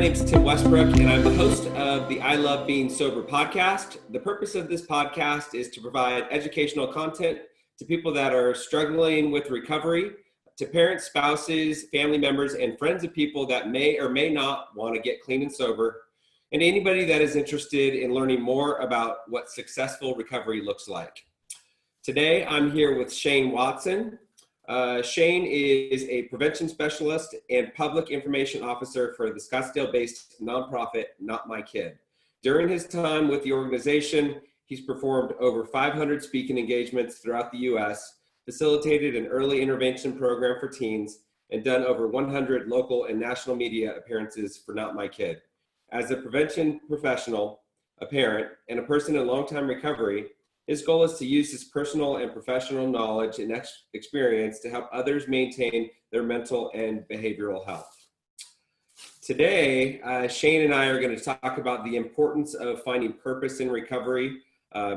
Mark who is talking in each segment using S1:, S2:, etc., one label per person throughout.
S1: name's Tim Westbrook, and I'm the host of the I Love Being Sober podcast. The purpose of this podcast is to provide educational content to people that are struggling with recovery, to parents, spouses, family members, and friends of people that may or may not want to get clean and sober, and anybody that is interested in learning more about what successful recovery looks like. Today, I'm here with Shane Watson. Shane is a prevention specialist and public information officer for the Scottsdale-based nonprofit notMYkid. During his time with the organization, he's performed over 500 speaking engagements throughout the U.S., facilitated an early intervention program for teens, and done over 100 local and national media appearances for notMYkid. As a prevention professional, a parent, and a person in long-time recovery, his goal is to use his personal and professional knowledge and experience to help others maintain their mental and behavioral health. Today, Shane and I are going to talk about the importance of finding purpose in recovery,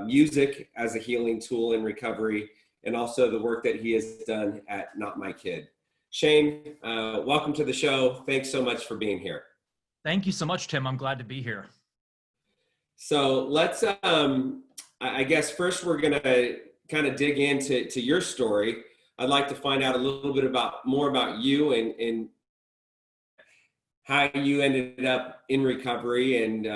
S1: music as a healing tool in recovery, and also the work that he has done at notMYkid. Shane, welcome to the show. Thanks so much for being here.
S2: Thank you so much, Tim. I'm glad to be here.
S1: So let's, I guess first we're going to kind of dig into your story. I'd like to find out a little bit more about you and how you ended up in recovery and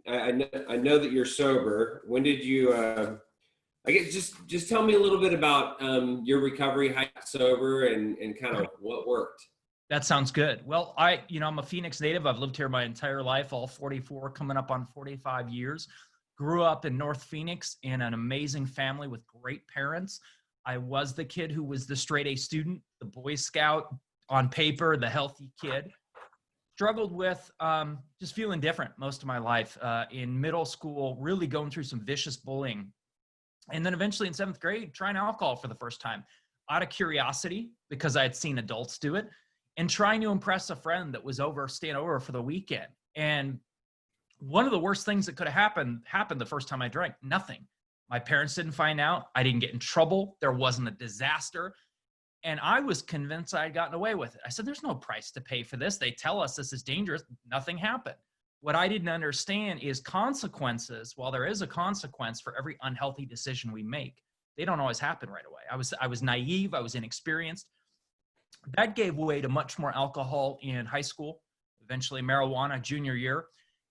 S1: I know that you're sober. When did you, I guess just tell me a little bit about your recovery, how you got sober and kind of what worked.
S2: That sounds good. Well, I'm a Phoenix native. I've lived here my entire life, all 44, coming up on 45 years. Grew up in North Phoenix in an amazing family with great parents. I was the kid who was the straight A student, the Boy Scout on paper, the healthy kid. Struggled with just feeling different most of my life. In middle school, really going through some vicious bullying. And then eventually in 7th grade, trying alcohol for the first time out of curiosity because I had seen adults do it and trying to impress a friend that was staying over for the weekend. And one of the worst things that could have happened the first time I drank. Nothing. My parents didn't find out. I didn't get in trouble. There wasn't a disaster. And I was convinced I had gotten away with it. I said, there's no price to pay for this. They tell us this is dangerous. Nothing happened. What I didn't understand is consequences. While there is a consequence for every unhealthy decision we make, they don't always happen right away. I was naive. I was inexperienced. That gave way to much more alcohol in high school, eventually marijuana junior year.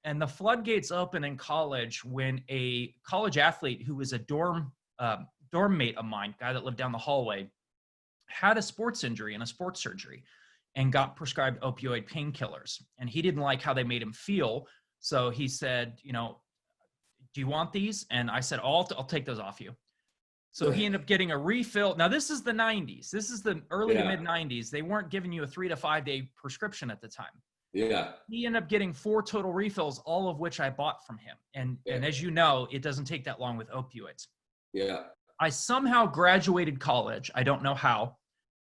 S2: And the floodgates open in college when a college athlete who was a dorm mate of mine, guy that lived down the hallway, had a sports injury and a sports surgery and got prescribed opioid painkillers. And he didn't like how they made him feel. So he said, do you want these? And I said, I'll take those off you. So he ended up getting a refill. Now, this is the 90s. This is the early to mid 90s. They weren't giving you a 3 to 5 day prescription at the time.
S1: Yeah.
S2: He ended up getting 4 total refills, all of which I bought from him. And as you know, it doesn't take that long with opioids.
S1: Yeah.
S2: I somehow graduated college. I don't know how,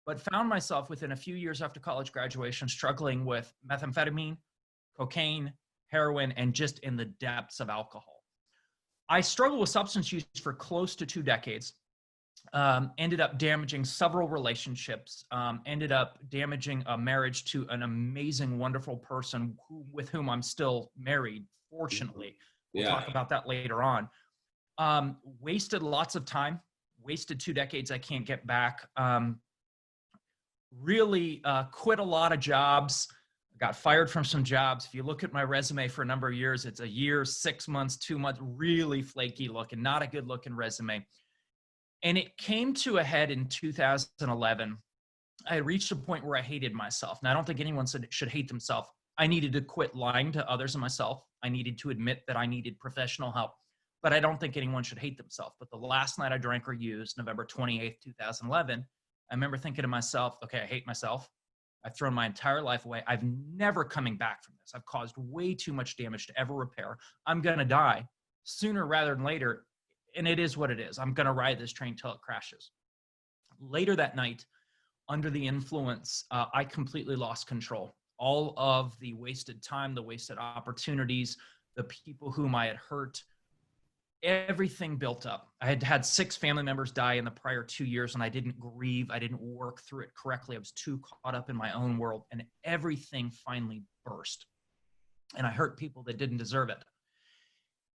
S2: but found myself within a few years after college graduation struggling with methamphetamine, cocaine, heroin, and just in the depths of alcohol. I struggled with substance use for close to 2 decades. Ended up damaging several relationships, ended up damaging a marriage to an amazing, wonderful person with whom I'm still married, fortunately. We'll talk about that later on. Wasted lots of time, wasted 2 decades I can't get back. Really quit a lot of jobs, got fired from some jobs. If you look at my resume for a number of years, it's a year, 6 months, 2 months, really flaky looking, not a good looking resume. And it came to a head in 2011. I had reached a point where I hated myself. Now, I don't think anyone should hate themselves. I needed to quit lying to others and myself. I needed to admit that I needed professional help. But I don't think anyone should hate themselves. But the last night I drank or used, November 28th, 2011, I remember thinking to myself, okay, I hate myself. I've thrown my entire life away. I've never coming back from this. I've caused way too much damage to ever repair. I'm going to die sooner rather than later. And it is what it is. I'm going to ride this train till it crashes. Later that night, under the influence, I completely lost control. All of the wasted time, the wasted opportunities, the people whom I had hurt, everything built up. I had had 6 family members die in the prior 2 years, and I didn't grieve. I didn't work through it correctly. I was too caught up in my own world, and everything finally burst. and I hurt people that didn't deserve it.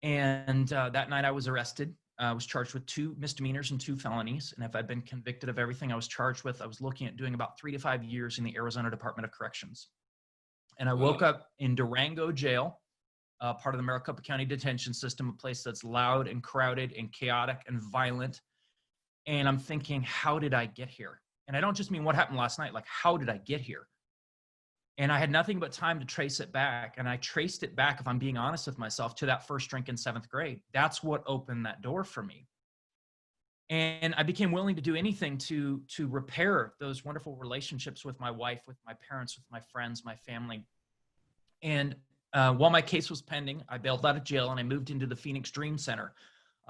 S2: And that night I was arrested. I was charged with 2 misdemeanors and 2 felonies. And if I'd been convicted of everything I was charged with, I was looking at doing about 3 to 5 years in the Arizona Department of Corrections. And I woke up in Durango jail, part of the Maricopa County detention system, a place that's loud and crowded and chaotic and violent. And I'm thinking, how did I get here? And I don't just mean what happened last night, like, how did I get here? And I had nothing but time to trace it back. And I traced it back, if I'm being honest with myself, to that first drink in 7th grade. That's what opened that door for me. And I became willing to do anything to repair those wonderful relationships with my wife, with my parents, with my friends, my family. And while my case was pending, I bailed out of jail and I moved into the Phoenix Dream Center.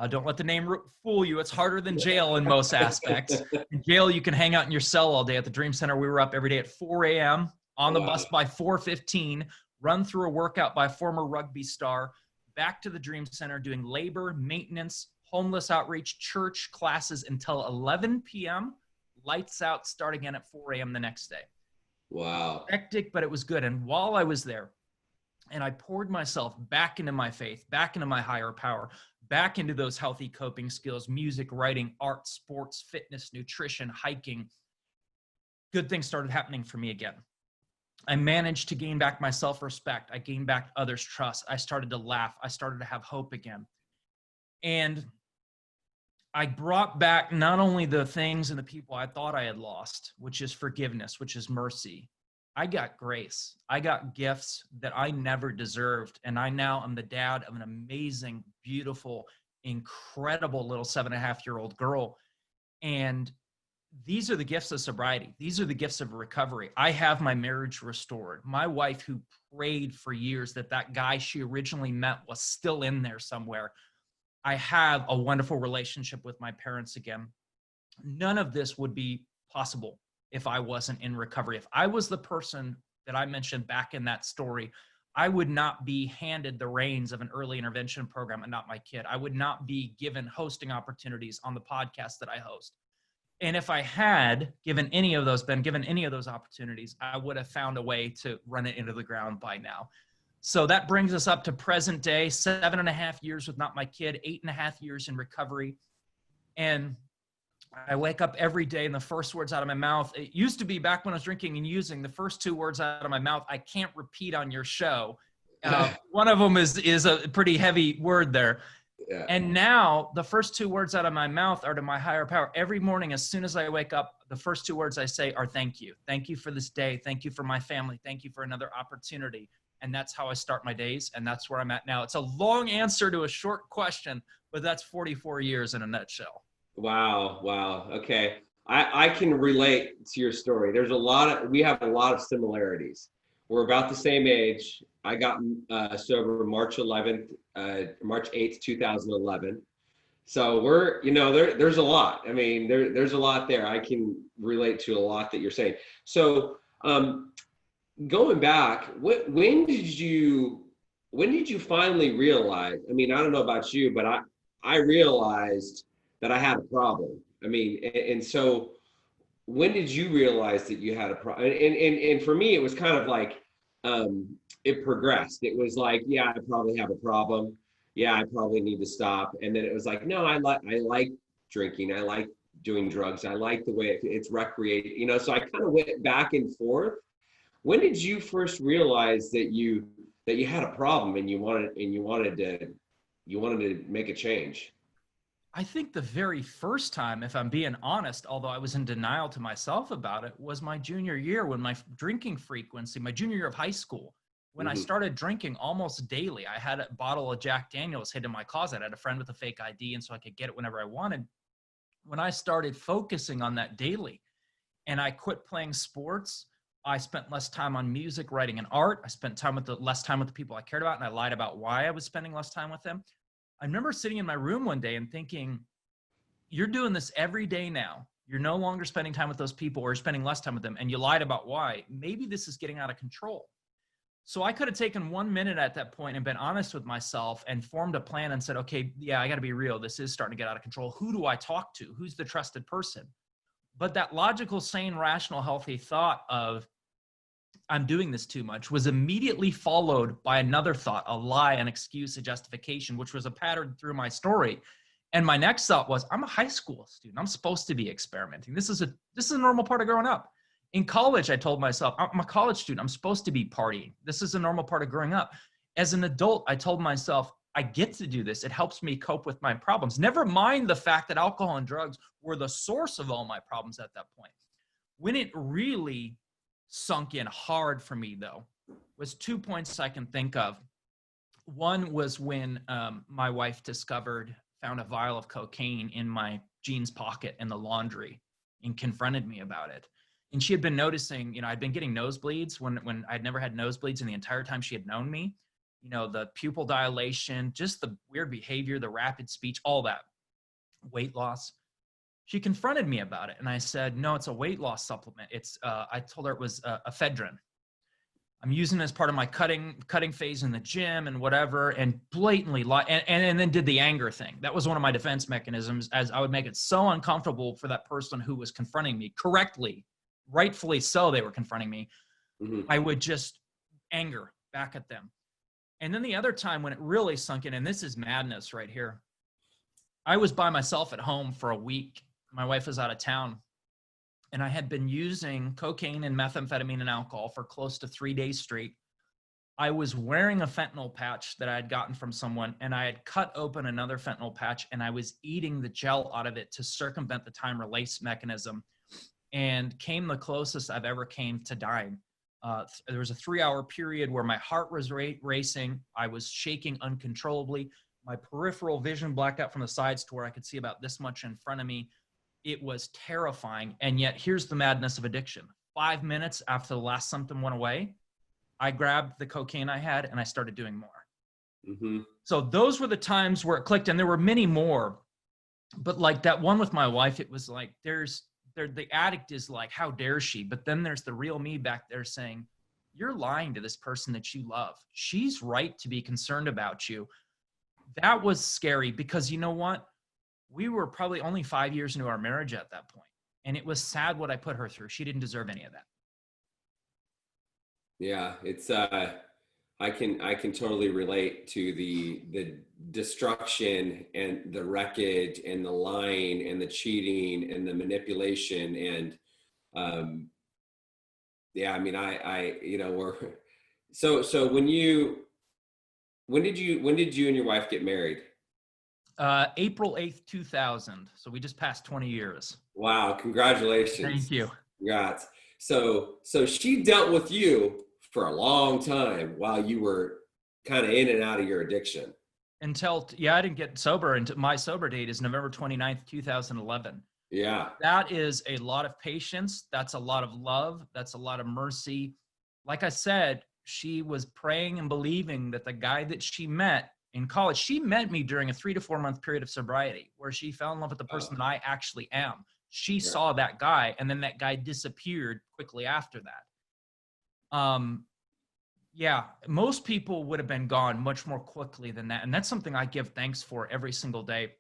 S2: Don't let the name fool you. It's harder than jail in most aspects. In jail, you can hang out in your cell all day. At the Dream Center, we were up every day at 4 a.m., on the bus by 4:15, run through a workout by a former rugby star, back to the Dream Center doing labor, maintenance, homeless outreach, church classes until 11 p.m., lights out, start again at 4 a.m. the next day.
S1: Wow.
S2: Hectic, but it was good. And while I was there, and I poured myself back into my faith, back into my higher power, back into those healthy coping skills, music, writing, art, sports, fitness, nutrition, hiking, good things started happening for me again. I managed to gain back my self-respect. I gained back others' trust. I started to laugh. I started to have hope again. And I brought back not only the things and the people I thought I had lost, which is forgiveness, which is mercy. I got grace. I got gifts that I never deserved. And I now am the dad of an amazing, beautiful, incredible little 7.5-year-old girl. And these are the gifts of sobriety. These are the gifts of recovery. I have my marriage restored. My wife, who prayed for years that guy she originally met was still in there somewhere. I have a wonderful relationship with my parents again. None of this would be possible if I wasn't in recovery. If I was the person that I mentioned back in that story, I would not be handed the reins of an early intervention program and notMYkid. I would not be given hosting opportunities on the podcast that I host. And if I had been given any of those opportunities, I would have found a way to run it into the ground by now. So that brings us up to present day, 7.5 years with notMYkid, 8.5 years in recovery. And I wake up every day and the first words out of my mouth, it used to be back when I was drinking and using, the first 2 words out of my mouth, I can't repeat on your show. One of them is a pretty heavy word there. Yeah. And now the first 2 words out of my mouth are to my higher power. Every morning, as soon as I wake up, the first 2 words I say are thank you. Thank you for this day. Thank you for my family. Thank you for another opportunity. And that's how I start my days. And that's where I'm at now. It's a long answer to a short question, but that's 44 years in a nutshell.
S1: Wow. Wow. Okay. I can relate to your story. We have a lot of similarities. We're about the same age. I got sober March 8th, 2011. So there's a lot. I mean, there's a lot there. I can relate to a lot that you're saying. So going back, when did you finally realize, I mean, I don't know about you, but I realized that I had a problem. I mean, and so when did you realize that you had a problem? And for me, it was kind of like, it progressed. It was like, yeah, I probably have a problem. Yeah, I probably need to stop. And then it was like, no, I like drinking. I like doing drugs. I like the way it's recreated, so I kind of went back and forth. When did you first realize that you had a problem and you wanted to make a change?
S2: I think the very first time, if I'm being honest, although I was in denial to myself about it, was my junior year when my drinking frequency, my junior year of high school, when I started drinking almost daily. I had a bottle of Jack Daniels hid in my closet. I had a friend with a fake ID, and so I could get it whenever I wanted. When I started focusing on that daily and I quit playing sports, I spent less time on music, writing, and art. I spent less time with the people I cared about, and I lied about why I was spending less time with them. I remember sitting in my room one day and thinking, you're doing this every day now. You're no longer spending time with those people, or you're spending less time with them, and you lied about why. Maybe this is getting out of control. So I could have taken 1 minute at that point and been honest with myself and formed a plan and said, okay, yeah, I got to be real. This is starting to get out of control. Who do I talk to? Who's the trusted person? But that logical, sane, rational, healthy thought of, I'm doing this too much was immediately followed by another thought, a lie, an excuse, a justification, which was a pattern through my story. And my next thought was, I'm a high school student. I'm supposed to be experimenting. This is a normal part of growing up. In college, I told myself, I'm a college student. I'm supposed to be partying. This is a normal part of growing up. As an adult, I told myself, I get to do this. It helps me cope with my problems. Never mind the fact that alcohol and drugs were the source of all my problems at that point. When it really sunk in hard for me, though, was 2 points I can think of. One was when my wife found a vial of cocaine in my jeans pocket in the laundry and confronted me about it. And she had been noticing, I'd been getting nosebleeds when I'd never had nosebleeds in the entire time she had known me. The pupil dilation, just the weird behavior, the rapid speech, all that, weight loss. She confronted me about it. And I said, no, it's a weight loss supplement. I told her it was ephedrine. I'm using it as part of my cutting phase in the gym and whatever, and blatantly lie, and then did the anger thing. That was one of my defense mechanisms, as I would make it so uncomfortable for that person who was confronting me correctly, rightfully so, they were confronting me. Mm-hmm. I would just anger back at them. And then the other time when it really sunk in, and this is madness right here, I was by myself at home for a week. My wife was out of town, and I had been using cocaine and methamphetamine and alcohol for close to 3 days straight. I was wearing a fentanyl patch that I had gotten from someone, and I had cut open another fentanyl patch, and I was eating the gel out of it to circumvent the time release mechanism, and came the closest I've ever came to dying. There was a 3-hour period where my heart was racing. I was shaking uncontrollably. My peripheral vision blacked out from the sides to where I could see about this much in front of me. It was terrifying. And yet here's the madness of addiction. 5 minutes after the last symptom went away, I grabbed the cocaine I had and I started doing more. Mm-hmm. So those were the times where it clicked, and there were many more. But like that one with my wife, it was like the addict is like, how dare she? But then there's the real me back there saying, you're lying to this person that you love. She's right to be concerned about you. That was scary, because you know what? We were probably only 5 years into our marriage at that point. And it was sad what I put her through. She didn't deserve any of that.
S1: Yeah, it's I can totally relate to the destruction and the wreckage and the lying and the cheating and the manipulation, and yeah, I mean, we're so when did you and your wife get married?
S2: April 8th, 2000. So we just passed 20 years.
S1: Wow, congratulations.
S2: Thank you.
S1: Congrats. So she dealt with you for a long time while you were kind of in and out of your addiction.
S2: I didn't get sober until my sober date is November 29th, 2011.
S1: Yeah.
S2: That is a lot of patience. That's a lot of love. That's a lot of mercy. Like I said, she was praying and believing that the guy that she met in college, she met me during a 3 to 4 month period of sobriety where she fell in love with the person that I actually am. She saw that guy, and then that guy disappeared quickly after that. Yeah, most people would have been gone much more quickly than that. And that's something I give thanks for every single day.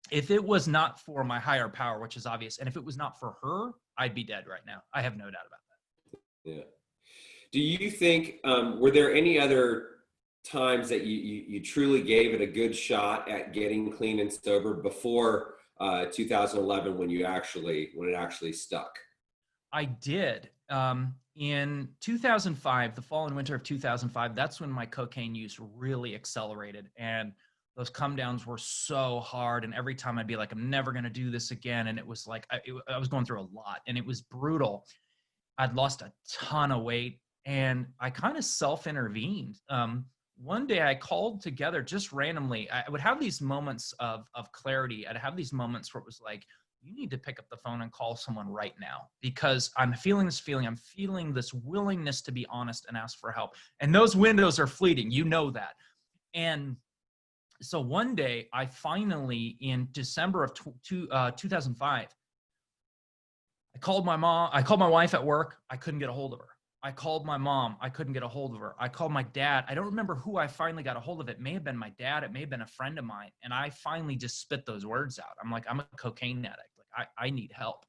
S2: If it was not for my higher power, which is obvious, and if it was not for her, I'd be dead right now. I have no doubt about that.
S1: Yeah. Do you think, were there any other times that you truly gave it a good shot at getting clean and sober before 2011 when it actually stuck?
S2: I did. In 2005, the fall and winter of 2005, that's when my cocaine use really accelerated, and those come downs were so hard. And every time I'd be like, I'm never going to do this again. And it was like, I was going through a lot, and it was brutal. I'd lost a ton of weight, and I kind of self-intervened. One day I called together just randomly. I would have these moments of clarity. I'd have these moments where it was like, you need to pick up the phone and call someone right now, because I'm feeling this feeling. I'm feeling this willingness to be honest and ask for help. And those windows are fleeting. You know that. And so one day I finally, in December of 2005, I called my mom. I called my wife at work. I couldn't get a hold of her. I called my mom. I couldn't get a hold of her. I called my dad. I don't remember who I finally got a hold of. It may have been my dad. It may have been a friend of mine. And I finally just spit those words out. I'm like, I'm a cocaine addict. Like, I need help.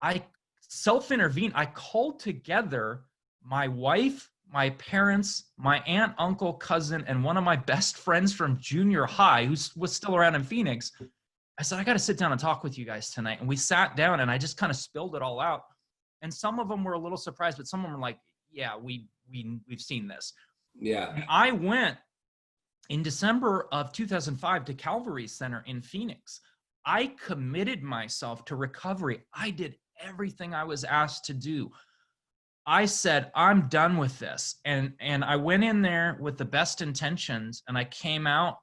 S2: I self-intervened. I called together my wife, my parents, my aunt, uncle, cousin, and one of my best friends from junior high who was still around in Phoenix. I said, I got to sit down and talk with you guys tonight. And we sat down and I just kind of spilled it all out. And some of them were a little surprised, but some of them were like, yeah, we've seen this.
S1: Yeah.
S2: And I went in December of 2005 to Calvary Center in Phoenix. I committed myself to recovery. I did everything I was asked to do. I said, I'm done with this. And I went in there with the best intentions and I came out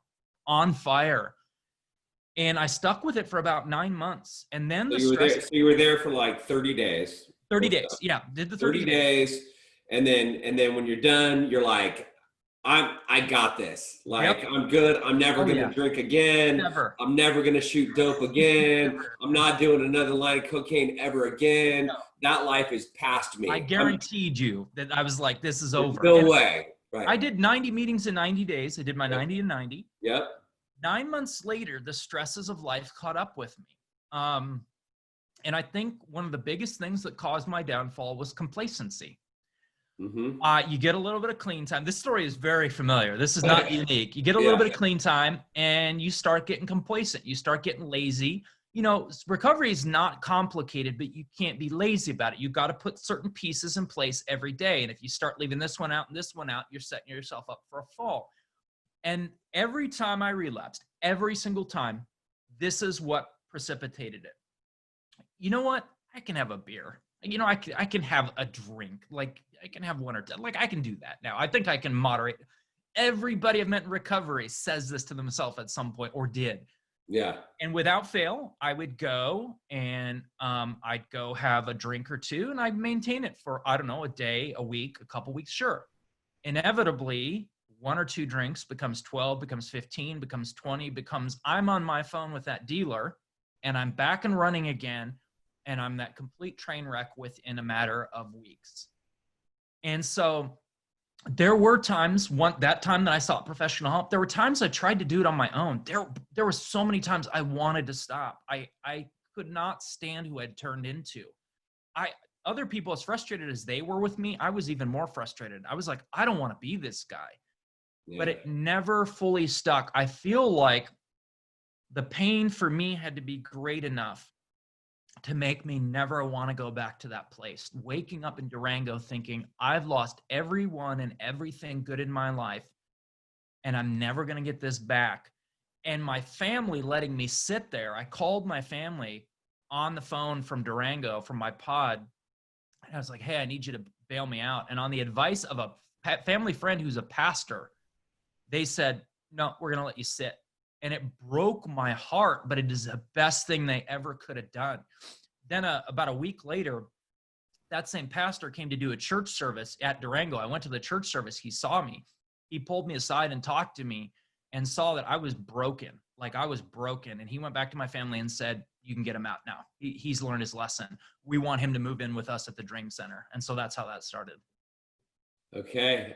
S2: on fire. And I stuck with it for about 9 months. And then
S1: So you were there for like 30 days.
S2: 30 days. Yeah. Did the
S1: 30 days. And then when you're done, you're like, I got this. Like, yep. I'm good. I'm never going to drink again.
S2: Never.
S1: I'm never going to shoot dope again. I'm not doing another line of cocaine ever again. No. That life is past me.
S2: I guaranteed you that I was like, this is over.
S1: No way. Right.
S2: I did 90 meetings in 90 days. I did my 90 and 90.
S1: Yep.
S2: 9 months later, the stresses of life caught up with me. And I think one of the biggest things that caused my downfall was complacency. Mm-hmm. You get a little bit of clean time. This story is very familiar. This is not unique. You get a little bit of clean time and you start getting complacent. You start getting lazy. You know, recovery is not complicated, but you can't be lazy about it. You got to put certain pieces in place every day. And if you start leaving this one out and this one out, you're setting yourself up for a fall. And every time I relapsed, every single time, this is what precipitated it. You know what? I can have a beer. You know, I can have a drink. Like, I can have one or two. Like, I can do that now. I think I can moderate. Everybody I've met in recovery says this to themselves at some point or did.
S1: Yeah.
S2: And without fail, I would go and I'd go have a drink or two and I'd maintain it for, I don't know, a day, a week, a couple weeks. Sure. Inevitably, 1 or 2 drinks becomes 12, becomes 15, becomes 20, becomes I'm on my phone with that dealer and I'm back and running again. And I'm that complete train wreck within a matter of weeks. And so there were times, that time that I sought professional help, there were times I tried to do it on my own. There were so many times I wanted to stop. I could not stand who I'd turned into. Other people, as frustrated as they were with me, I was even more frustrated. I was like, I don't want to be this guy. Yeah. But it never fully stuck. I feel like the pain for me had to be great enough to make me never want to go back to that place. Waking up in Durango thinking, I've lost everyone and everything good in my life, and I'm never going to get this back. And my family letting me sit there. I called my family on the phone from Durango, from my pod, and I was like, hey, I need you to bail me out. And on the advice of a family friend who's a pastor, they said, no, we're going to let you sit. And it broke my heart, but it is the best thing they ever could have done. Then about a week later, that same pastor came to do a church service at Durango. I went to the church service. He saw me. He pulled me aside and talked to me and saw that I was broken. Like I was broken. And he went back to my family and said, you can get him out now. He's learned his lesson. We want him to move in with us at the Dream Center. And so that's how that started.
S1: Okay.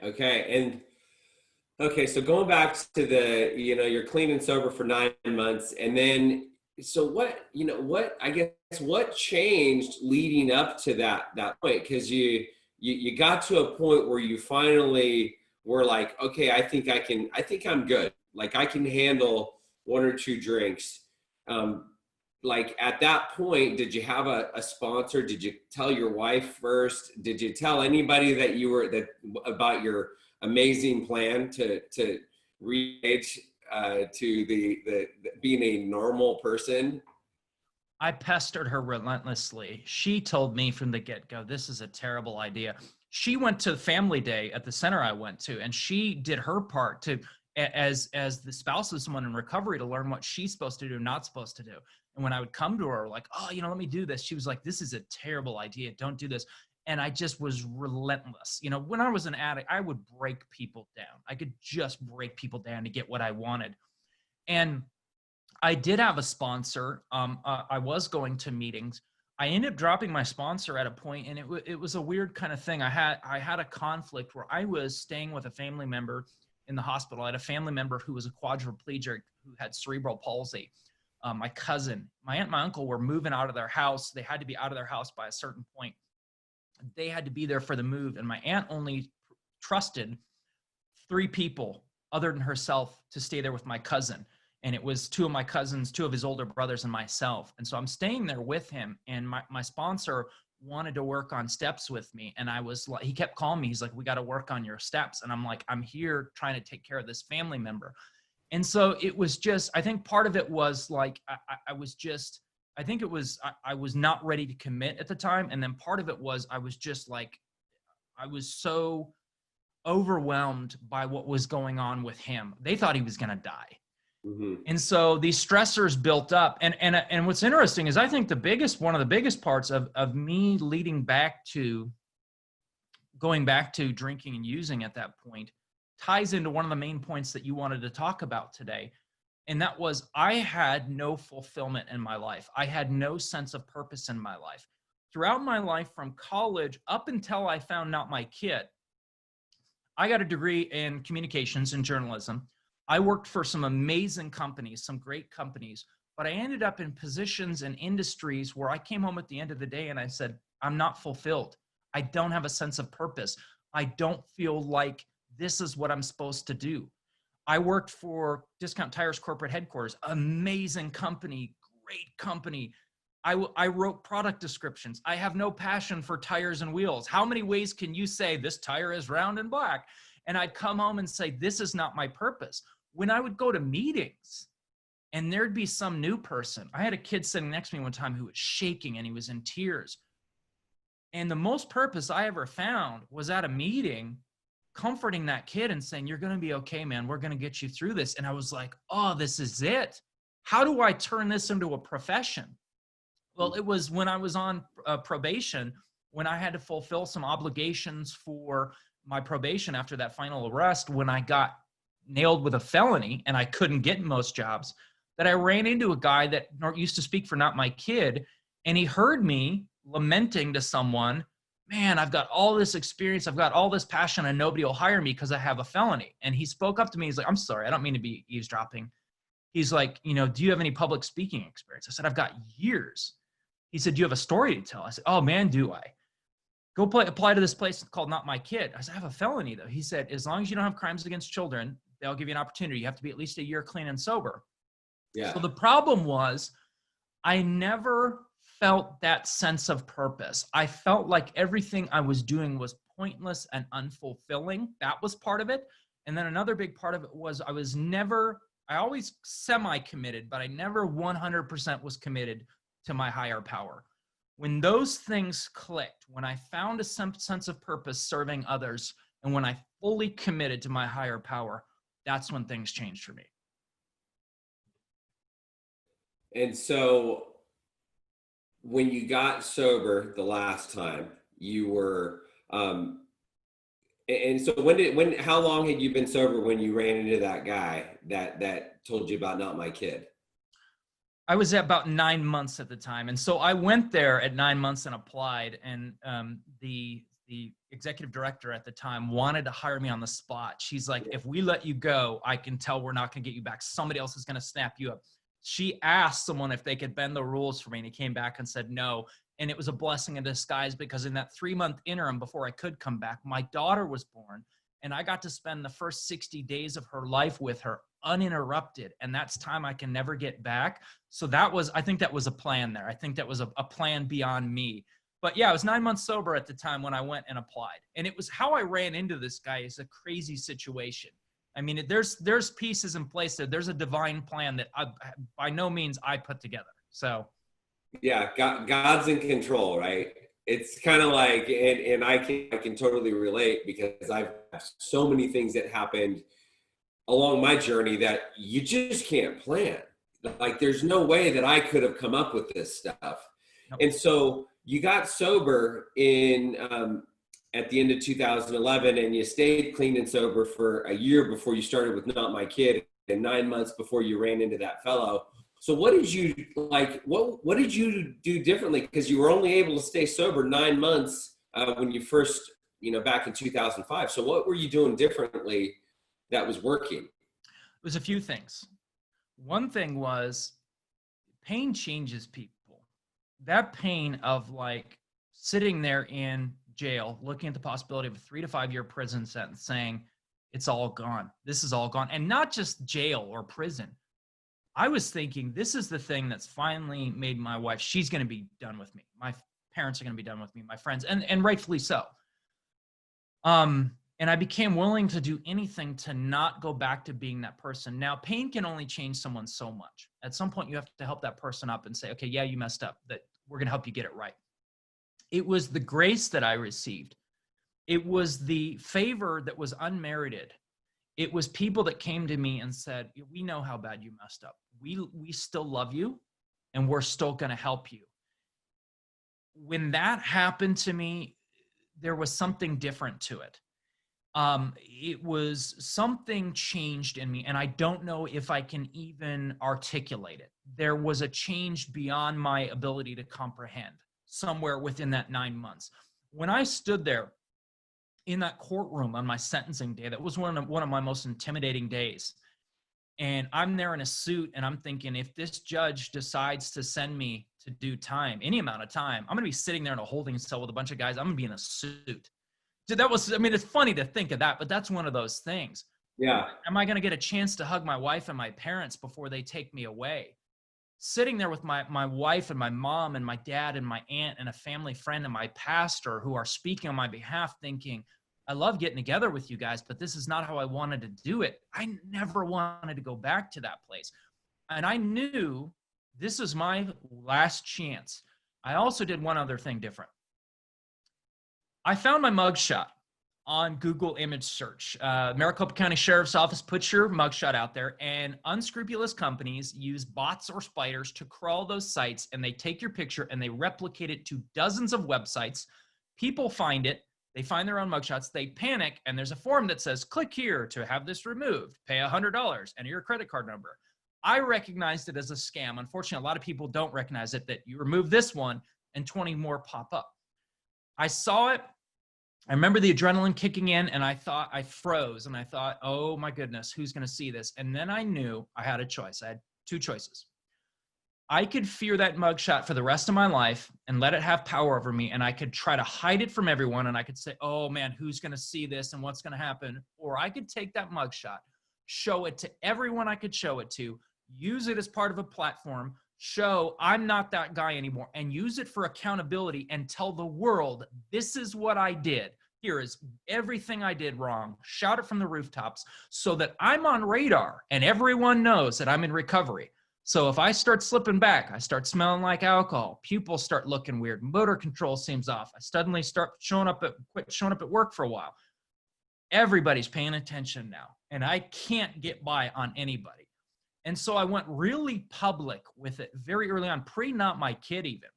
S1: Okay, so going back to you're clean and sober for 9 months, and then, so what changed leading up to that point? Because you got to a point where you finally were like, okay, I think I'm good. Like I can handle 1 or 2 drinks. Like at that point, did you have a sponsor? Did you tell your wife first? Did you tell anybody about your amazing plan to reach to the being a normal person?
S2: I pestered her relentlessly. She told me from the get-go, this is a terrible idea. She went to family day at the center I went to, and she did her part to, as the spouse of someone in recovery, to learn what she's supposed to do and not supposed to do. And when I would come to her like, oh, let me do this, she was like, this is a terrible idea. Don't do this. And I just was relentless. When I was an addict, I would break people down. I could just break people down to get what I wanted. And I did have a sponsor. I was going to meetings. I ended up dropping my sponsor at a point, and it was a weird kind of thing. I had a conflict where I was staying with a family member in the hospital. I had a family member who was a quadriplegic who had cerebral palsy. My cousin, my aunt, my uncle were moving out of their house. They had to be out of their house by a certain point. they had to be there for the move. And my aunt only trusted 3 people other than herself to stay there with my cousin. And it was 2 of my cousins, 2 of his older brothers, and myself. And so I'm staying there with him. And my sponsor wanted to work on steps with me. And I was like, he kept calling me. He's like, we got to work on your steps. And I'm like, I'm here trying to take care of this family member. And so it was just, I think part of it was like, I was just, I think it was, I was not ready to commit at the time. And then part of it was, I was just like, I was so overwhelmed by what was going on with him. They thought he was going to die.
S1: Mm-hmm.
S2: And so these stressors built up. And what's interesting is I think one of the biggest parts of me going back to drinking and using at that point ties into one of the main points that you wanted to talk about today. And that was, I had no fulfillment in my life. I had no sense of purpose in my life. Throughout my life, from college up until I found notMYkid, I got a degree in communications and journalism. I worked for some amazing companies, some great companies, but I ended up in positions and industries where I came home at the end of the day and I said, I'm not fulfilled. I don't have a sense of purpose. I don't feel like this is what I'm supposed to do. I worked for Discount Tires corporate headquarters, amazing company, great company. I wrote product descriptions. I have no passion for tires and wheels. How many ways can you say this tire is round and black? And I'd come home and say, this is not my purpose. When I would go to meetings and there'd be some new person, I had a kid sitting next to me one time who was shaking and he was in tears. And the most purpose I ever found was at a meeting, comforting that kid and saying, you're going to be okay, man. We're going to get you through this. And I was like, oh, this is it. How do I turn this into a profession? Well, it was when I was on probation, when I had to fulfill some obligations for my probation after that final arrest, when I got nailed with a felony and I couldn't get most jobs, that I ran into a guy that used to speak for notMYkid, and he heard me lamenting to someone, man, I've got all this experience, I've got all this passion, and nobody will hire me because I have a felony. And he spoke up to me. He's like, I'm sorry, I don't mean to be eavesdropping. He's like, do you have any public speaking experience? I said, I've got years. He said, do you have a story to tell? I said, oh man, do I? Go apply to this place called notMYkid. I said, I have a felony though. He said, as long as you don't have crimes against children, they'll give you an opportunity. You have to be at least a year clean and sober.
S1: Yeah.
S2: So the problem was, I never felt that sense of purpose. I felt like everything I was doing was pointless and unfulfilling. That was part of it. And then another big part of it was I always semi-committed, but I never 100% was committed to my higher power. When those things clicked, when I found a sense of purpose serving others, and when I fully committed to my higher power, that's when things changed for me.
S1: And so when you got sober the last time, you were, and so how long had you been sober when you ran into that guy that told you about notMYkid?
S2: I was at about 9 months at the time. And so I went there at 9 months and applied, and the executive director at the time wanted to hire me on the spot. She's like, if we let you go, I can tell we're not going to get you back. Somebody else is going to snap you up. She asked someone if they could bend the rules for me, and he came back and said no. And it was a blessing in disguise, because in that 3-month interim before I could come back, my daughter was born, and I got to spend the first 60 days of her life with her uninterrupted. And that's time I can never get back. So I think that was a plan there. I think that was a plan beyond me. But yeah, I was 9 months sober at the time when I went and applied. And it was how I ran into this guy is a crazy situation. I mean, there's pieces in place there. There's a divine plan that by no means I put together. So
S1: yeah, God's in control, right? It's kind of like, and I can totally relate, because I've had so many things that happened along my journey that you just can't plan. Like, there's no way that I could have come up with this stuff.
S2: Nope.
S1: And so you got sober at the end of 2011, and you stayed clean and sober for a year before you started with notMYkid, and 9 months before you ran into that fellow. So what did you what did you do differently? Because you were only able to stay sober 9 months when you first, back in 2005. So what were you doing differently that was working?
S2: It was a few things. One thing was, pain changes people. That pain of like sitting there in jail, looking at the possibility of a 3 to 5 year prison sentence, saying, it's all gone. This is all gone. And not just jail or prison. I was thinking, this is the thing that's finally made my wife, she's going to be done with me. My parents are going to be done with me, my friends, and rightfully so. And I became willing to do anything to not go back to being that person. Now, pain can only change someone so much. At some point, you have to help that person up and say, okay, yeah, you messed up, that we're going to help you get it right. It was the grace that I received. It was the favor that was unmerited. It was people that came to me and said, we know how bad you messed up. We still love you, and we're still going to help you. When that happened to me, there was something different to it. It was something changed in me, and I don't know if I can even articulate it. There was a change beyond my ability to comprehend somewhere within that 9 months. When I stood there in that courtroom on my sentencing day, that was one of my most intimidating days. And I'm there in a suit, and I'm thinking, if this judge decides to send me to do time, any amount of time, I'm going to be sitting there in a holding cell with a bunch of guys. I'm going to be in a suit. So that was, I mean, it's funny to think of that, but that's one of those things.
S1: Yeah.
S2: Am I going to get a chance to hug my wife and my parents before they take me away? Sitting there with my wife and my mom and my dad and my aunt and a family friend and my pastor who are speaking on my behalf, thinking, I love getting together with you guys, but this is not how I wanted to do it. I never wanted to go back to that place. And I knew this was my last chance. I also did one other thing different. I found my mugshot on Google image search. Maricopa County Sheriff's Office puts your mugshot out there, and unscrupulous companies use bots or spiders to crawl those sites, and they take your picture and they replicate it to dozens of websites. People find it. They find their own mugshots. They panic, and there's a form that says, click here to have this removed. Pay $100. Enter your credit card number. I recognized it as a scam. Unfortunately, a lot of people don't recognize it, that you remove this one and 20 more pop up. I saw it. I remember the adrenaline kicking in, and I froze, and I thought, oh my goodness, who's going to see this? And then I knew I had a choice. I had two choices. I could fear that mugshot for the rest of my life and let it have power over me, and I could try to hide it from everyone, and I could say, oh man, who's going to see this and what's going to happen? Or I could take that mugshot, show it to everyone I could show it to, use it as part of a platform, show I'm not that guy anymore, and use it for accountability and tell the world, this is what I did. Here is everything I did wrong. Shout it from the rooftops so that I'm on radar and everyone knows that I'm in recovery. So if I start slipping back, I start smelling like alcohol, pupils start looking weird, motor control seems off, I suddenly quit showing up at work for a while. Everybody's paying attention now, and I can't get by on anybody. And so I went really public with it very early on, pre-notMYkid even.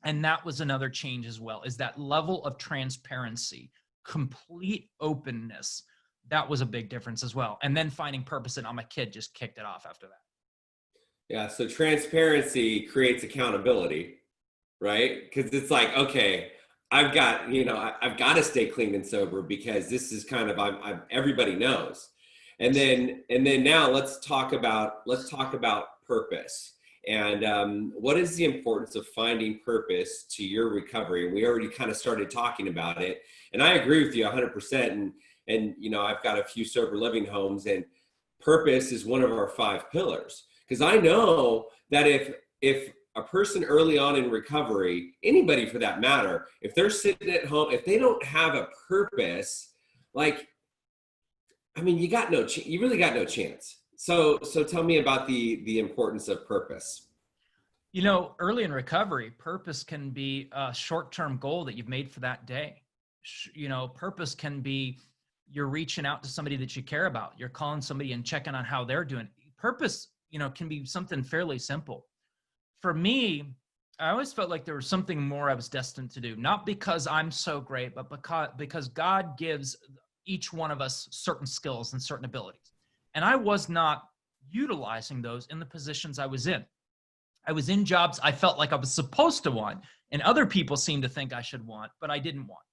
S2: And that was another change as well, is that level of transparency, complete openness. That was a big difference as well. And then finding purpose in notMYkid just kicked it off after that.
S1: Yeah, so transparency creates accountability, right? Because it's like, okay, I've got to stay clean and sober because this is kind of everybody knows. And then now let's talk about purpose. And what is the importance of finding purpose to your recovery? And we already kind of started talking about it. And I agree with you 100%. And I've got a few sober living homes, and purpose is one of our 5 pillars. Because I know that if a person early on in recovery, anybody for that matter, if they're sitting at home, if they don't have a purpose, like, I mean, you really got no chance. So tell me about the importance of purpose.
S2: Early in recovery, purpose can be a short-term goal that you've made for that day. Purpose can be you're reaching out to somebody that you care about. You're calling somebody and checking on how they're doing. Purpose, can be something fairly simple. For me, I always felt like there was something more I was destined to do, not because I'm so great, but because God gives each one of us certain skills and certain abilities. And I was not utilizing those in the positions I was in. I was in jobs I felt like I was supposed to want, and other people seemed to think I should want, but I didn't want.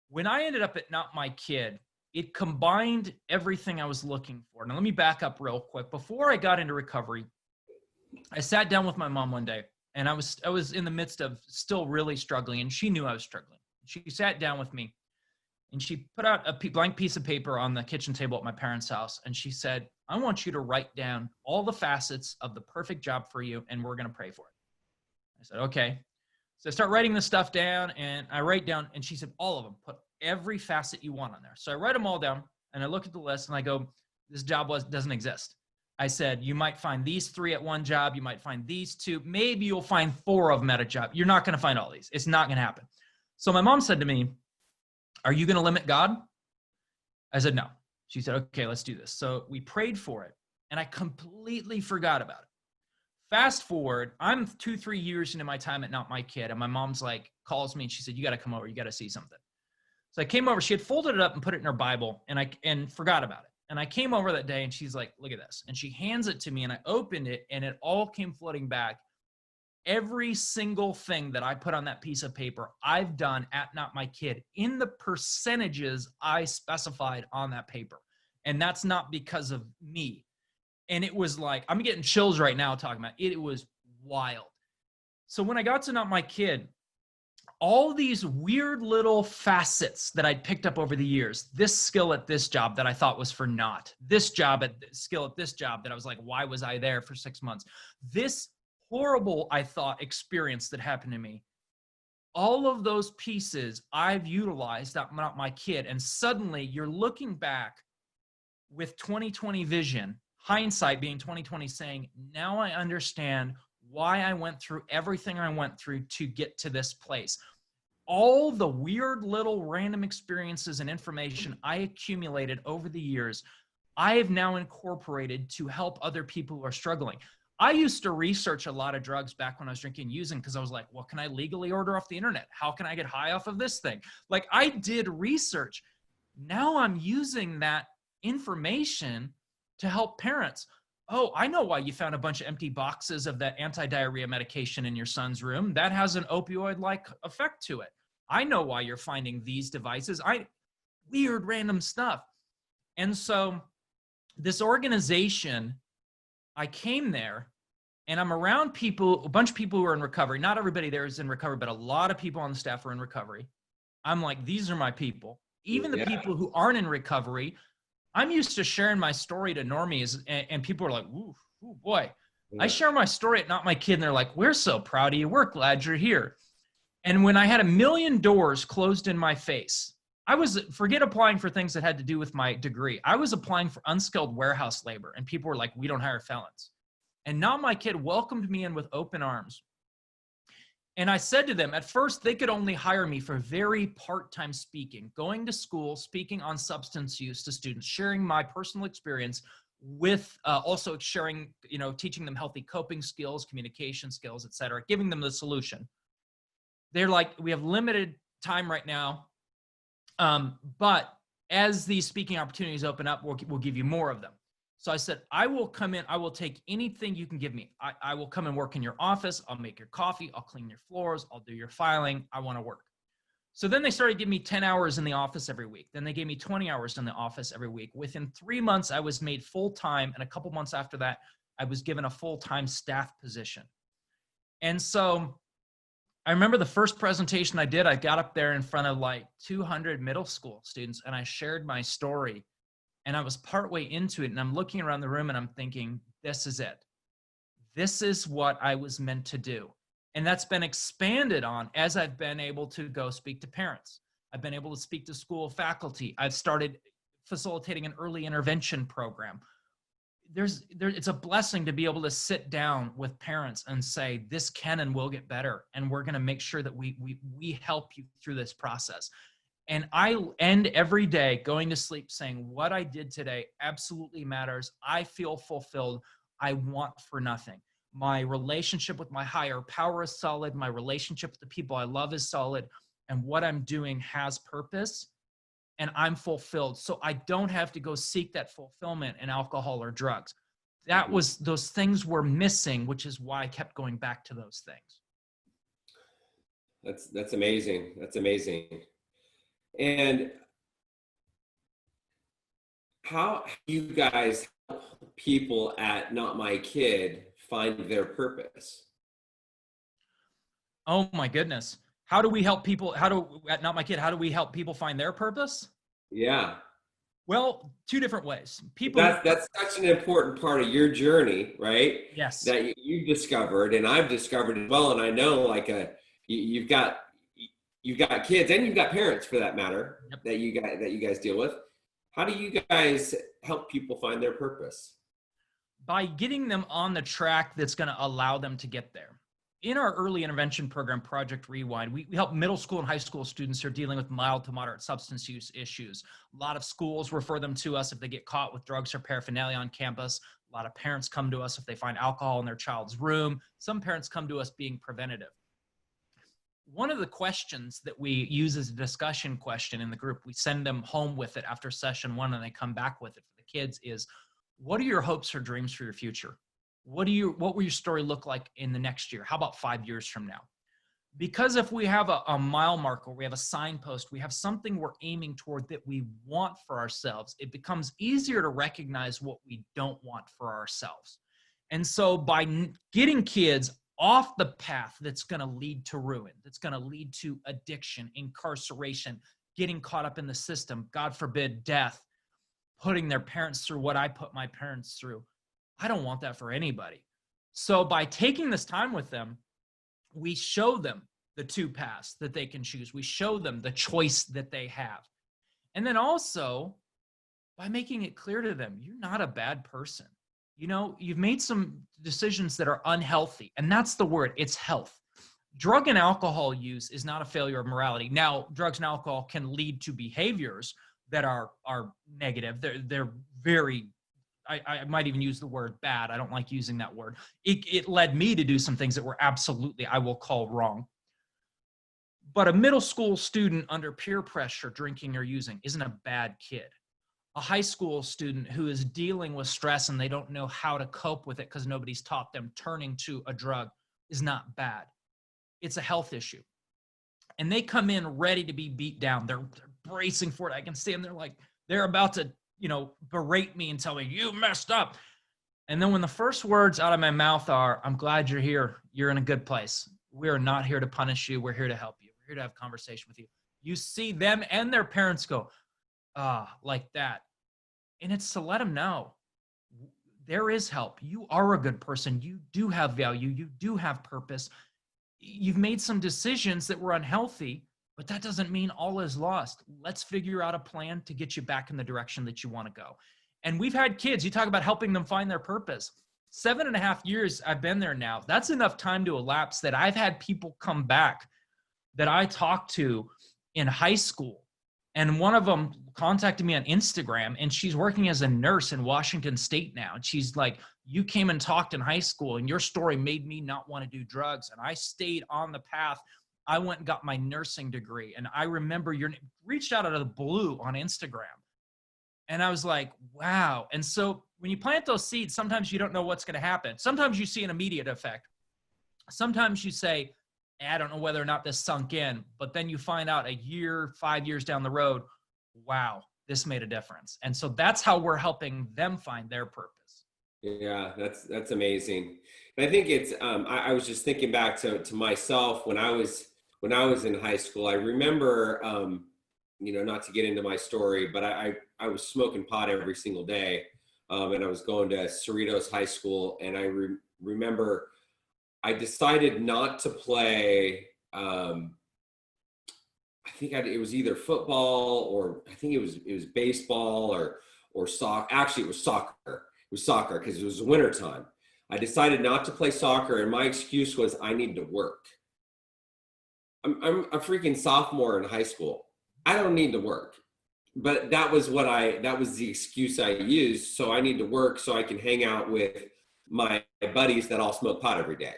S2: When I ended up at notMYkid, it combined everything I was looking for. Now, let me back up real quick. Before I got into recovery, I sat down with my mom one day, and I was in the midst of still really struggling, and she knew I was struggling. She sat down with me and she put out a blank piece of paper on the kitchen table at my parents' house. And she said, I want you to write down all the facets of the perfect job for you, and we're going to pray for it. I said, okay. So I start writing this stuff down, and I write down, and she said, all of them, put every facet you want on there. So I write them all down, and I look at the list, and I go, this job doesn't exist. I said, you might find these 3 at one job. You might find these 2. Maybe you'll find 4 of them at a job. You're not going to find all these. It's not going to happen. So my mom said to me, are you going to limit God? I said, no. She said, okay, let's do this. So we prayed for it, and I completely forgot about it. Fast forward, I'm 2-3 years into my time at notMYkid, and my mom's like, calls me, and she said, you got to come over. You got to see something. So I came over. She had folded it up and put it in her Bible, and forgot about it. And I came over that day, and she's like, look at this. And she hands it to me, and I opened it, and it all came floating back. Every single thing that I put on that piece of paper, I've done at notMYkid in the percentages I specified on that paper. And that's not because of me. And it was like, I'm getting chills right now talking about it. It was wild. So when I got to notMYkid, all these weird little facets that I'd picked up over the years, this skill at this job that I thought was for naught, this job at skill at this job that I was like, why was I there for 6 months? This horrible, I thought, experience that happened to me. All of those pieces I've utilized at notMYkid, and suddenly you're looking back with 2020 vision, hindsight being 2020, saying, now I understand why I went through everything I went through to get to this place. All the weird little random experiences and information I accumulated over the years, I have now incorporated to help other people who are struggling. I used to research a lot of drugs back when I was drinking and using, because I was like, what can I legally order off the internet? How can I get high off of this thing? Like, I did research. Now I'm using that information to help parents. Oh, I know why you found a bunch of empty boxes of that anti-diarrhea medication in your son's room. That has an opioid-like effect to it. I know why you're finding these devices. Weird random stuff. And so this organization, I came there and I'm around people, a bunch of people who are in recovery. Not everybody there is in recovery, but a lot of people on the staff are in recovery. I'm like, these are my people. Even the people who aren't in recovery, I'm used to sharing my story to normies, and people are like, ooh boy. Yeah. I share my story at notMYkid, and they're like, we're so proud of you. We're glad you're here. And when I had 1 million doors closed in my face, forget applying for things that had to do with my degree. I was applying for unskilled warehouse labor, and people were like, we don't hire felons. And notMYkid welcomed me in with open arms. And I said to them, at first, they could only hire me for very part-time speaking, going to school, speaking on substance use to students, sharing my personal experience with also sharing, teaching them healthy coping skills, communication skills, et cetera, giving them the solution. They're like, we have limited time right now, but as these speaking opportunities open up, we'll give you more of them. So I said, I will come in. I will take anything you can give me. I will come and work in your office. I'll make your coffee. I'll clean your floors. I'll do your filing. I want to work. So then they started giving me 10 hours in the office every week. Then they gave me 20 hours in the office every week. Within 3 months, I was made full-time. And a couple months after that, I was given a full-time staff position. And so I remember the first presentation I did, I got up there in front of like 200 middle school students, and I shared my story. And I was partway into it, and I'm looking around the room and I'm thinking, this is it. This is what I was meant to do. And that's been expanded on as I've been able to go speak to parents. I've been able to speak to school faculty. I've started facilitating an early intervention program. It's a blessing to be able to sit down with parents and say, this can and will get better. And we're going to make sure that we help you through this process. And I end every day going to sleep saying, what I did today absolutely matters. I feel fulfilled. I want for nothing. My relationship with my higher power is solid. My relationship with the people I love is solid. And what I'm doing has purpose, and I'm fulfilled. So I don't have to go seek that fulfillment in alcohol or drugs. Those things were missing, which is why I kept going back to those things.
S1: That's amazing. That's amazing. And how do you guys help people at notMYkid find their purpose?
S2: Oh my goodness. how do we help people? At notMYkid, how do we help people find their purpose?
S1: Yeah.
S2: Well, two different ways.
S1: That's such an important part of your journey, right?
S2: Yes.
S1: That you discovered, and I've discovered as well. And I know, like, you've got kids, and you've got parents for that matter,
S2: Yep.
S1: that you guys deal with. How do you guys help people find their purpose?
S2: By getting them on the track that's going to allow them to get there. In our early intervention program, Project Rewind, we help middle school and high school students who are dealing with mild to moderate substance use issues. A lot of schools refer them to us if they get caught with drugs or paraphernalia on campus. A lot of parents come to us if they find alcohol in their child's room. Some parents come to us being preventative. One of the questions that we use as a discussion question in the group, we send them home with it after session 1 and they come back with it for the kids, is, what are your hopes or dreams for your future? What will your story look like in the next year? How about 5 years from now? Because if we have a mile marker, we have a signpost, we have something we're aiming toward that we want for ourselves, it becomes easier to recognize what we don't want for ourselves. And so by getting kids off the path that's going to lead to ruin, that's going to lead to addiction, incarceration, getting caught up in the system, God forbid, death, putting their parents through what I put my parents through, I don't want that for anybody. So by taking this time with them, we show them the two paths that they can choose. We show them the choice that they have. And then also by making it clear to them, you're not a bad person. You know, you've made some decisions that are unhealthy, and that's the word, it's health. Drug and alcohol use is not a failure of morality. Now, drugs and alcohol can lead to behaviors that are negative. They're very, I might even use the word bad. I don't like using that word. It led me to do some things that were absolutely, I will call wrong. But a middle school student under peer pressure drinking or using isn't a bad kid. A high school student who is dealing with stress and they don't know how to cope with it because nobody's taught them, turning to a drug is not bad. It's a health issue. And they come in ready to be beat down. They're bracing for it. I can see them. They're like, they're about to, berate me and tell me, you messed up. And then when the first words out of my mouth are, I'm glad you're here. You're in a good place. We are not here to punish you. We're here to help you. We're here to have a conversation with you. You see them and their parents go, like that. And it's to let them know there is help. You are a good person. You do have value. You do have purpose. You've made some decisions that were unhealthy, but that doesn't mean all is lost. Let's figure out a plan to get you back in the direction that you want to go. And we've had kids, you talk about helping them find their purpose. 7.5 years I've been there now. That's enough time to elapse that I've had people come back that I talked to in high school. And one of them contacted me on Instagram, and she's working as a nurse in Washington State now. And she's like, you came and talked in high school, and your story made me not want to do drugs. And I stayed on the path. I went and got my nursing degree. And I remember you reached out of the blue on Instagram. And I was like, wow. And so when you plant those seeds, sometimes you don't know what's going to happen. Sometimes you see an immediate effect. Sometimes you say, I don't know whether or not this sunk in, but then you find out a year, 5 years down the road, wow, this made a difference. And so that's how we're helping them find their purpose.
S1: Yeah, that's amazing. And I think it's, I was just thinking back to myself when I was in high school. I remember, not to get into my story, but I was smoking pot every single day. And I was going to Cerritos High School. And I remember I decided not to play. I think it was either football or I think it was baseball or soccer. Actually, it was soccer. It was soccer because it was winter time. I decided not to play soccer, and my excuse was I need to work. I'm a freaking sophomore in high school. I don't need to work. But that was the excuse I used. So I need to work so I can hang out with my buddies that all smoke pot every day.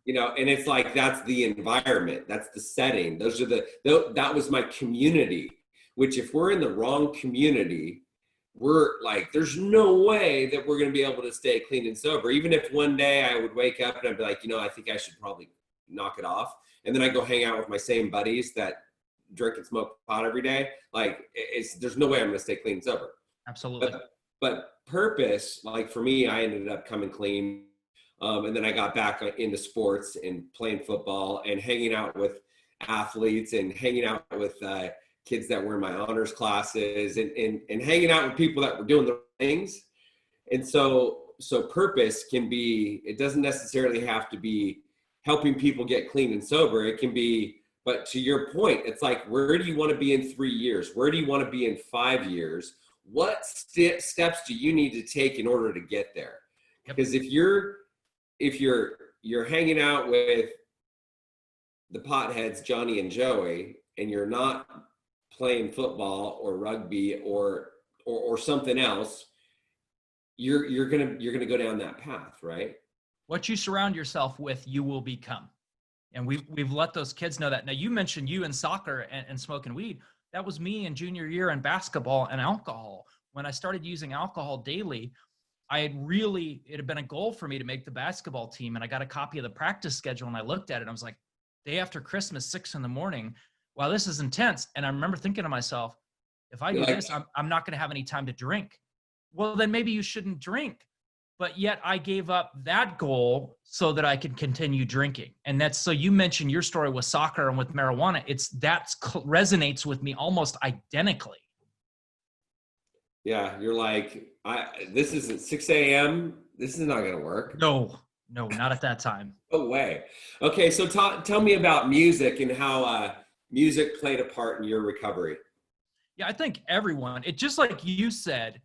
S2: Yep.
S1: And it's like, that's the environment. That's the setting. That was my community, which if we're in the wrong community, we're like, there's no way that we're going to be able to stay clean and sober. Even if one day I would wake up and I'd be like, I think I should probably knock it off. And then I go hang out with my same buddies that drink and smoke pot every day. Like there's no way I'm going to stay clean and sober.
S2: Absolutely.
S1: But purpose, like for me, I ended up coming clean. And then I got back into sports and playing football and hanging out with athletes and hanging out with kids that were in my honors classes and hanging out with people that were doing the things. And so purpose can be, it doesn't necessarily have to be helping people get clean and sober. It can be, but to your point, it's like, where do you want to be in 3 years? Where do you want to be in 5 years? What steps do you need to take in order to get there? Because if you're hanging out with the potheads, Johnny and Joey, and you're not playing football or rugby or something else, you're gonna go down that path, right?
S2: What you surround yourself with, you will become. And we've let those kids know that. Now, you mentioned you in soccer and smoking weed. That was me in junior year in basketball and alcohol. When I started using alcohol daily, it had been a goal for me to make the basketball team. And I got a copy of the practice schedule and I looked at it. And I was like, day after Christmas, 6 a.m. Wow, this is intense. And I remember thinking to myself, if I do this, I'm not going to have any time to drink. Well, then maybe you shouldn't drink. But yet I gave up that goal so that I could continue drinking. And that's, so you mentioned your story with soccer and with marijuana. Resonates with me almost identically.
S1: Yeah. You're like, this isn't 6 a.m. This is not going to work.
S2: No, not at that time.
S1: No way. Okay. So tell me about music and how music played a part in your recovery.
S2: Yeah. I think everyone, just like you said,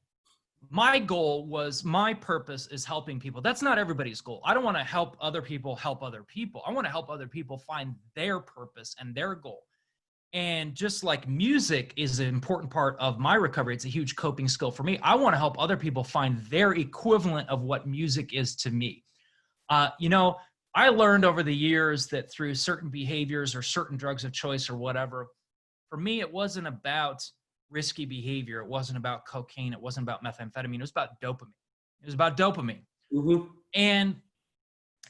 S2: my purpose is helping people. That's not everybody's goal. I don't want to help other people. I want to help other people find their purpose and their goal. And just like music is an important part of my recovery, it's a huge coping skill for me. I want to help other people find their equivalent of what music is to me. I learned over the years that through certain behaviors or certain drugs of choice or whatever, for me, it wasn't about risky behavior. It wasn't about cocaine. It wasn't about methamphetamine. It was about dopamine. Mm-hmm. And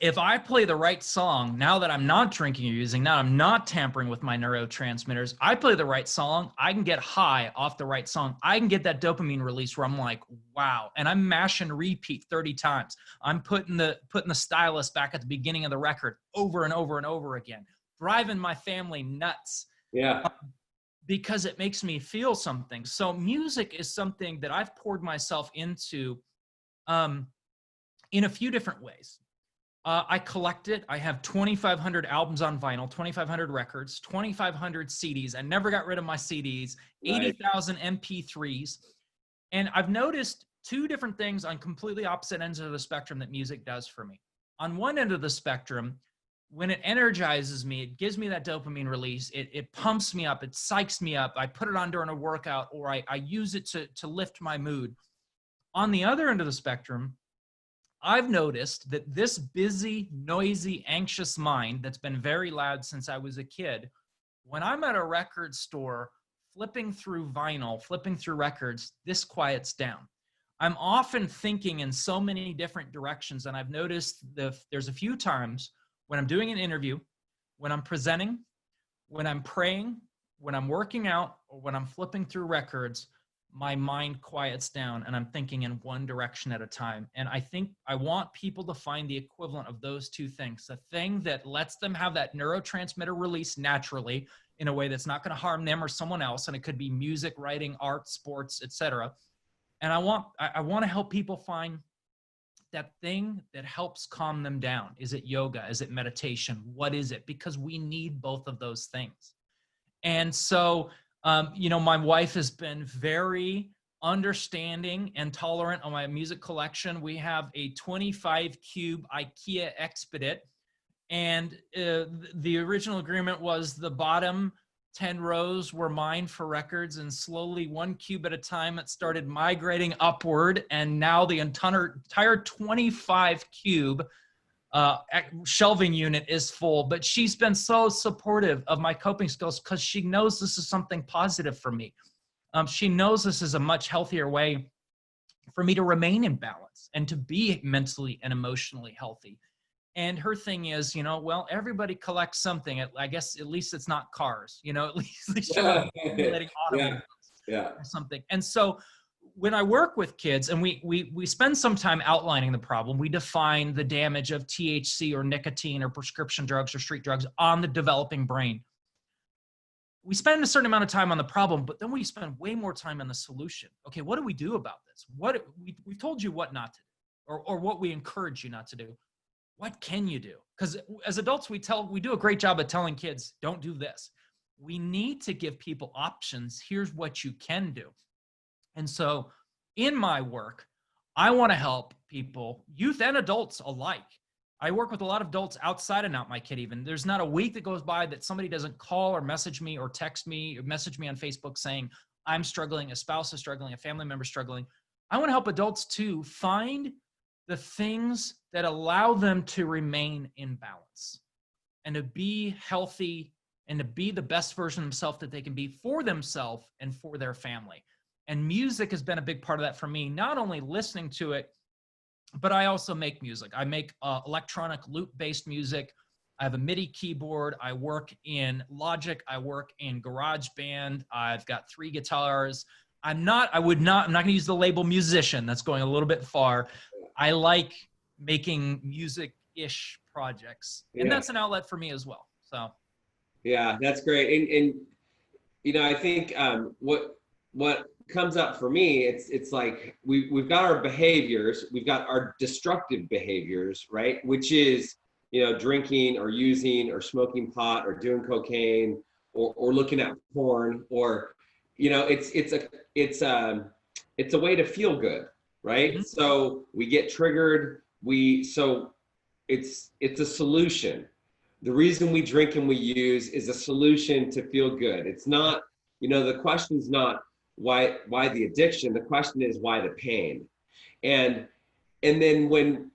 S2: if I play the right song, now that I'm not drinking or using, now I'm not tampering with my neurotransmitters, I play the right song, I can get high off the right song. I can get that dopamine release where I'm like, wow. And I'm mashing repeat 30 times. I'm putting the stylus back at the beginning of the record over and over and over again, driving my family nuts.
S1: Yeah.
S2: Because it makes me feel something. So music is something that I've poured myself into in a few different ways. I collect it. I have 2,500 albums on vinyl, 2,500 records, 2,500 CDs. I never got rid of my CDs, 80,000 MP3s. And I've noticed two different things on completely opposite ends of the spectrum that music does for me. On one end of the spectrum, when it energizes me, it gives me that dopamine release. It pumps me up. It psychs me up. I put it on during a workout, or I use it to lift my mood. On the other end of the spectrum, I've noticed that this busy, noisy, anxious mind that's been very loud since I was a kid, when I'm at a record store, flipping through vinyl, flipping through records, this quiets down. I'm often thinking in so many different directions, and I've noticed there's a few times when I'm doing an interview, when I'm presenting, when I'm praying, when I'm working out, or when I'm flipping through records, my mind quiets down and I'm thinking in one direction at a time. And I think I want people to find the equivalent of those two things, the thing that lets them have that neurotransmitter release naturally in a way that's not going to harm them or someone else. And it could be music, writing, art, sports, etc. And I want to help people find that thing that helps calm them down. Is it yoga? Is it meditation? What is it? Because we need both of those things. And so, my wife has been very understanding and tolerant on my music collection. We have a 25 cube IKEA Expedit, and the original agreement was the bottom 10 rows were mine for records, and slowly 1 cube at a time, it started migrating upward. And now the entire 25 cube shelving unit is full. But she's been so supportive of my coping skills because she knows this is something positive for me. She knows this is a much healthier way for me to remain in balance and to be mentally and emotionally healthy. And her thing is, everybody collects something. I guess at least it's not cars, at least you're not accumulating automobiles or something. And so when I work with kids and we spend some time outlining the problem, we define the damage of THC or nicotine or prescription drugs or street drugs on the developing brain. we spend a certain amount of time on the problem, but then we spend way more time on the solution. Okay, what do we do about this? We've told you what not to do, or what we encourage you not to do. What can you do? Because as adults, we do a great job of telling kids, don't do this. We need to give people options. Here's what you can do. And so in my work, I want to help people, youth and adults alike. I work with a lot of adults outside of notMYkid even. There's not a week that goes by that somebody doesn't call or message me or text me or message me on Facebook saying, I'm struggling, a spouse is struggling, a family member is struggling. I want to help adults to find the things that allow them to remain in balance and to be healthy and to be the best version of themselves that they can be for themselves and for their family. And music has been a big part of that for me, not only listening to it, but I also make music. I make electronic loop-based music. I have a MIDI keyboard. I work in Logic. I work in GarageBand. I've got 3 guitars. I'm not going to use the label musician. That's going a little bit far. I like making music-ish projects. And that's an outlet for me as well. So.
S1: Yeah, that's great. And you know, I think what comes up for me, it's like we've got our behaviors, we've got our destructive behaviors, right? Which is, you know, drinking or using or smoking pot or doing cocaine or looking at porn, or, you know, it's a way to feel good, right? Mm-hmm. So we get triggered. So it's a solution. The reason we drink and we use is a solution to feel good. It's not, you know, the question is not why the addiction. The question is why the pain. And then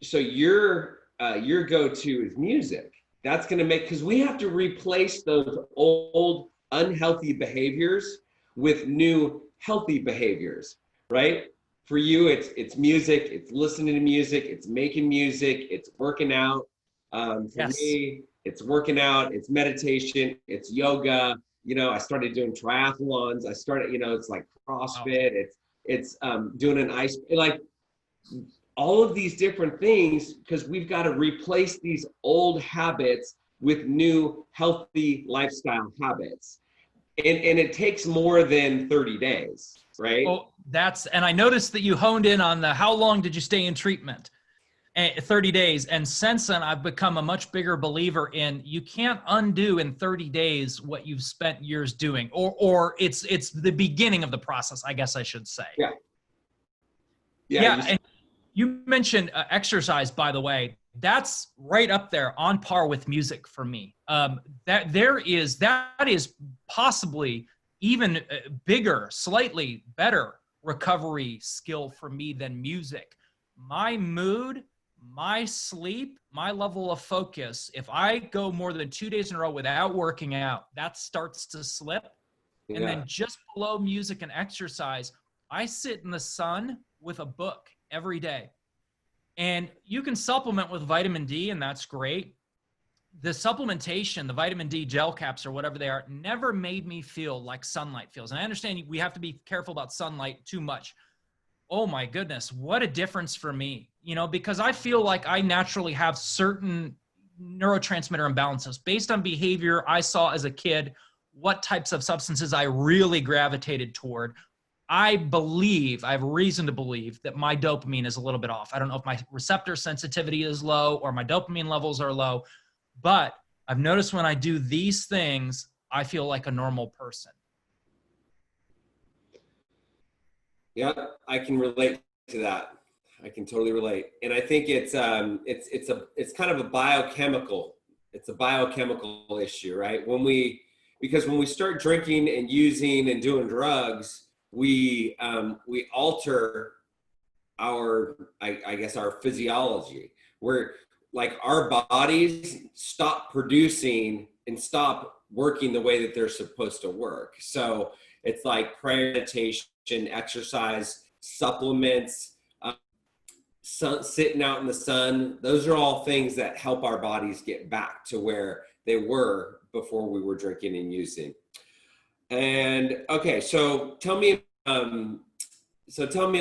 S1: so your go-to is music. That's going to make, because we have to replace those old unhealthy behaviors with new healthy behaviors, right? For you, it's music, it's listening to music, it's making music, it's working out. For me, it's working out, it's meditation, it's yoga. You know, I started doing triathlons. I started, you know, it's like CrossFit. It's doing an ice, like all of these different things, because we've got to replace these old habits with new healthy lifestyle habits. And it takes more than 30 days, right?
S2: Oh, and I noticed that you honed in on how long did you stay in treatment? 30 days. And since then, I've become a much bigger believer in you can't undo in 30 days what you've spent years doing, or it's the beginning of the process, I guess I should say. Yeah. And you mentioned exercise, by the way. That's right up there on par with music for me. That is possibly even bigger, slightly better recovery skill for me than music. My mood, my sleep, my level of focus, if I go more than 2 days in a row without working out, that starts to slip. Yeah. And then just below music and exercise, I sit in the sun with a book every day. And you can supplement with vitamin D, and that's great. The supplementation, the vitamin D gel caps or whatever they are, never made me feel like sunlight feels. And I understand we have to be careful about sunlight too much. Oh my goodness, what a difference for me, you know, because I feel like I naturally have certain neurotransmitter imbalances based on behavior I saw as a kid, what types of substances I really gravitated toward. I have reason to believe that my dopamine is a little bit off. I don't know if my receptor sensitivity is low or my dopamine levels are low, but I've noticed when I do these things, I feel like a normal person.
S1: Yeah, I can relate to that. I can totally relate. And I think it's kind of a biochemical issue, right? Because when we start drinking and using and doing drugs, we alter our physiology, where like our bodies stop producing and stop working the way that they're supposed to work. So it's like prayer, meditation, exercise, supplements, sitting out in the sun. Those are all things that help our bodies get back to where they were before we were drinking and using. And okay, so tell me a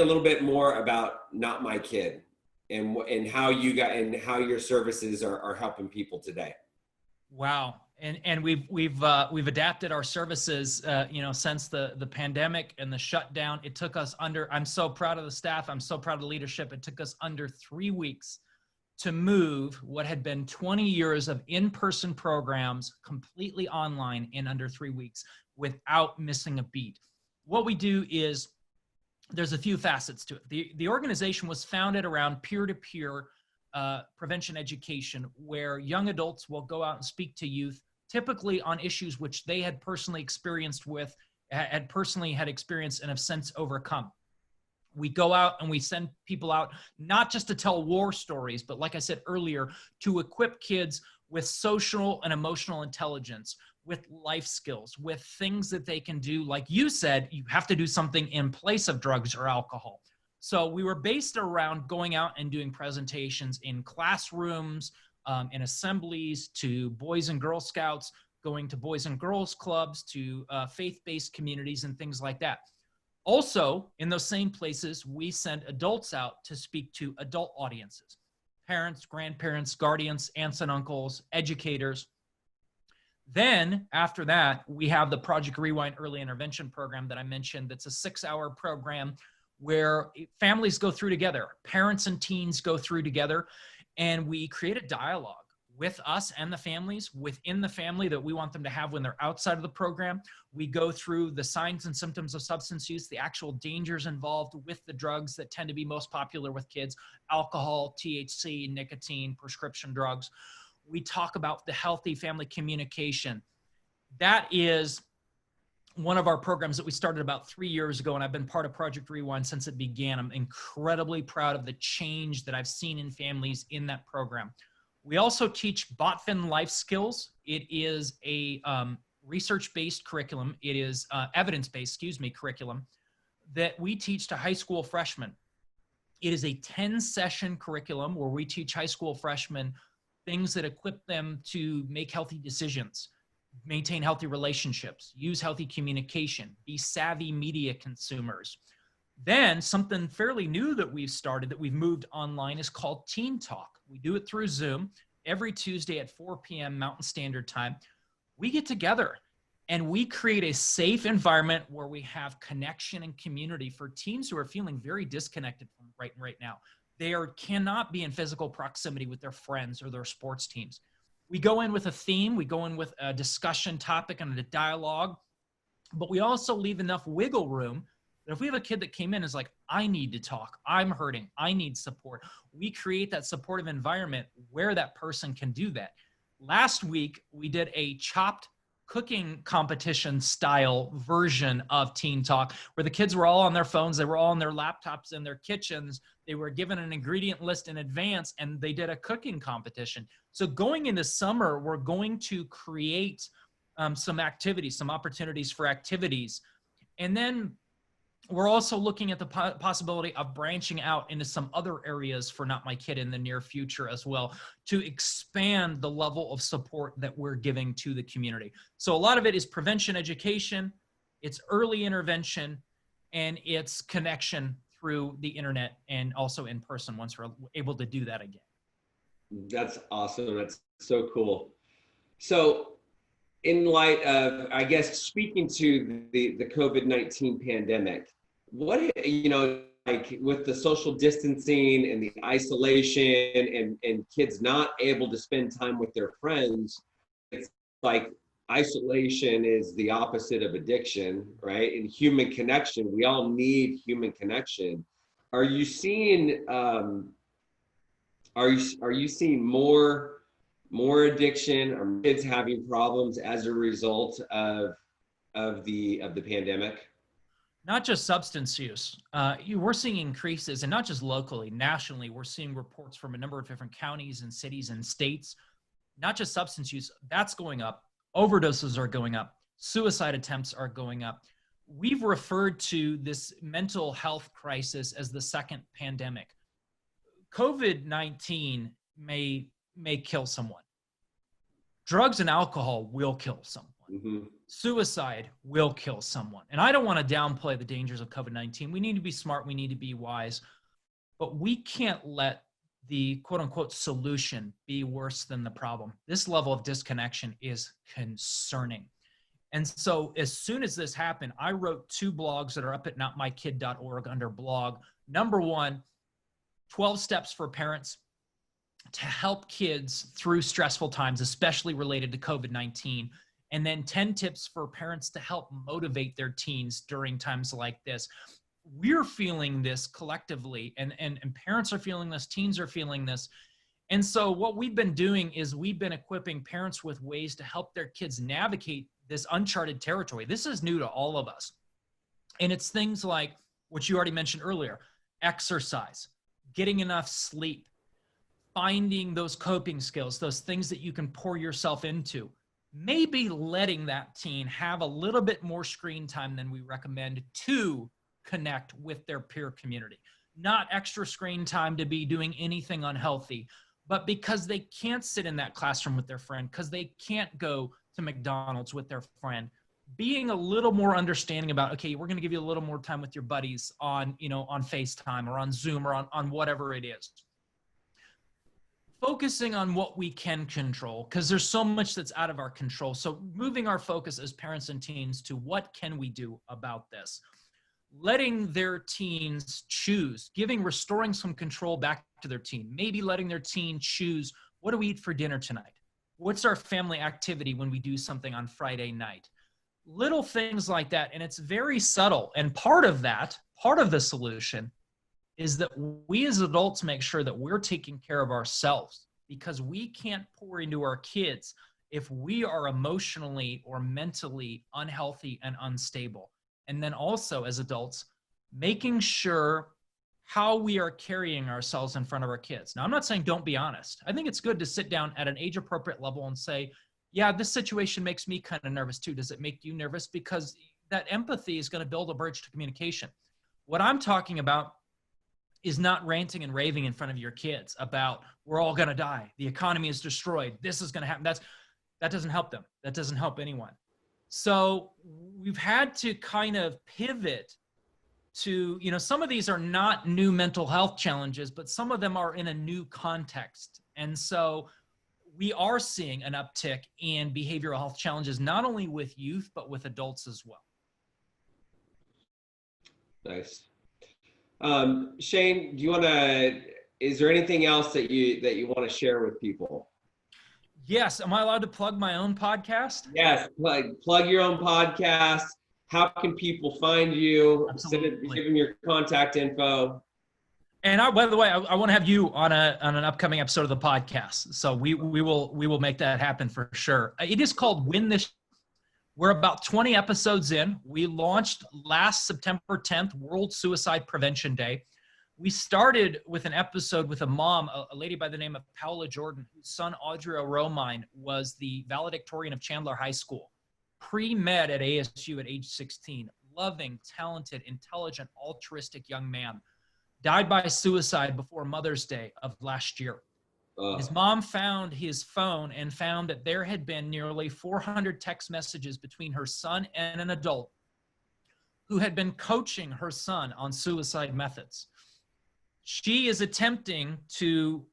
S1: little bit more about notMYkid and how you got and how your services are helping people today.
S2: Wow. And we've adapted our services, since the pandemic and the shutdown. It took us I'm so proud of the staff. I'm so proud of the leadership. It took us under 3 weeks to move what had been 20 years of in-person programs completely online in under 3 weeks without missing a beat. What we do is there's a few facets to it. The organization was founded around peer-to-peer prevention education, where young adults will go out and speak to youth, typically on issues which they had personally experienced had experienced and have since overcome. We go out and we send people out not just to tell war stories, but like I said earlier, to equip kids with social and emotional intelligence, with life skills, with things that they can do. Like you said, you have to do something in place of drugs or alcohol. So we were based around going out and doing presentations in classrooms, in assemblies, to Boys and Girl Scouts, going to Boys and Girls Clubs, to faith-based communities and things like that. Also, in those same places, we send adults out to speak to adult audiences, parents, grandparents, guardians, aunts and uncles, educators. Then after that, we have the Project Rewind Early Intervention program that I mentioned. That's a 6-hour program where families go through together, parents and teens go through together, and we create a dialogue with us and the families within the family that we want them to have when they're outside of the program. We go through the signs and symptoms of substance use, the actual dangers involved with the drugs that tend to be most popular with kids: alcohol, THC, nicotine, prescription drugs. We talk about the healthy family communication. That is one of our programs that we started about 3 years ago, and I've been part of Project Rewind since it began. I'm incredibly proud of the change that I've seen in families in that program. We also teach BOTFIN life skills. It is a research-based curriculum. It is evidence-based, curriculum that we teach to high school freshmen. It is a 10-session curriculum where we teach high school freshmen things that equip them to make healthy decisions, maintain healthy relationships, use healthy communication, be savvy media consumers. Then something fairly new that we've started, that we've moved online, is called Teen Talk. We do it through Zoom every Tuesday at 4 p.m. Mountain Standard Time. We get together and we create a safe environment where we have connection and community for teens who are feeling very disconnected from right now. They cannot be in physical proximity with their friends or their sports teams. We go in with a theme, we go in with a discussion topic and a dialogue, but we also leave enough wiggle room that if we have a kid that came in and is like, I need to talk, I'm hurting, I need support, we create that supportive environment where that person can do that. Last week, we did a chopped cooking competition style version of Teen Talk, where the kids were all on their phones, they were all on their laptops in their kitchens, they were given an ingredient list in advance, and they did a cooking competition. So going into summer, we're going to create some activities, some opportunities for activities. And then we're also looking at the possibility of branching out into some other areas for notMYkid in the near future as well, to expand the level of support that we're giving to the community. So a lot of it is prevention education, it's early intervention, and it's connection through the internet and also in person once we're able to do that again.
S1: That's awesome. That's so cool. So in light of, I guess, speaking to the COVID-19 pandemic, what, like with the social distancing and the isolation and kids not able to spend time with their friends, it's like isolation is the opposite of addiction, right? And human connection, we all need human connection. Are you seeing, are you seeing more addiction, or kids having problems as a result of the pandemic?
S2: Not just substance use. We're seeing increases, and not just locally, nationally. We're seeing reports from a number of different counties and cities and states. Not just substance use, that's going up. Overdoses are going up. Suicide attempts are going up. We've referred to this mental health crisis as the second pandemic. COVID-19 may kill someone. Drugs and alcohol will kill someone. Mm-hmm. Suicide will kill someone. And I don't want to downplay the dangers of COVID-19. We need to be smart. We need to be wise. But we can't let the quote unquote solution be worse than the problem. This level of disconnection is concerning. And so as soon as this happened, I wrote 2 blogs that are up at notMYkid.org under blog. Number 1, 12 steps for parents to help kids through stressful times, especially related to COVID-19. And then 10 tips for parents to help motivate their teens during times like this. We're feeling this collectively, and parents are feeling this, teens are feeling this. And so what we've been doing is we've been equipping parents with ways to help their kids navigate this uncharted territory. This is new to all of us. And it's things like what you already mentioned earlier: exercise, getting enough sleep, finding those coping skills, those things that you can pour yourself into, maybe letting that teen have a little bit more screen time than we recommend to connect with their peer community. Not extra screen time to be doing anything unhealthy, but because they can't sit in that classroom with their friend, because they can't go to McDonald's with their friend, being a little more understanding about, okay, we're going to give you a little more time with your buddies on, on FaceTime or on Zoom or on whatever it is. Focusing on what we can control, because there's so much that's out of our control. So moving our focus as parents and teens to what can we do about this? Letting their teens choose, restoring some control back to their teen, maybe letting their teen choose, what do we eat for dinner tonight? What's our family activity when we do something on Friday night? Little things like that. And it's very subtle. And part of the solution is that we as adults make sure that we're taking care of ourselves, because we can't pour into our kids if we are emotionally or mentally unhealthy and unstable. And then also as adults, making sure how we are carrying ourselves in front of our kids. Now, I'm not saying don't be honest. I think it's good to sit down at an age-appropriate level and say, yeah, this situation makes me kind of nervous too. Does it make you nervous? Because that empathy is going to build a bridge to communication. What I'm talking about is not ranting and raving in front of your kids about, we're all going to die, the economy is destroyed, this is going to happen. That doesn't help them. That doesn't help anyone. So we've had to kind of pivot to, some of these are not new mental health challenges, but some of them are in a new context. And so we are seeing an uptick in behavioral health challenges, not only with youth, but with adults as well.
S1: Nice. Shane, is there anything else that you want to share with people?
S2: Yes. Am I allowed to plug my own podcast?
S1: Yes. Plug your own podcast. How can people find you? Give them your contact info.
S2: And by the way, I want to have you on an upcoming episode of the podcast. So we will make that happen for sure. It is called Win This. We're about 20 episodes in. We launched last September 10th, World Suicide Prevention Day. We started with an episode with a mom, a lady by the name of Paola Jordan, whose son, Audrey Romine, was the valedictorian of Chandler High School. Pre-med at ASU at age 16. Loving, talented, intelligent, altruistic young man. Died by suicide before Mother's Day of last year. His mom found his phone and found that there had been nearly 400 text messages between her son and an adult who had been coaching her son on suicide methods. She is attempting to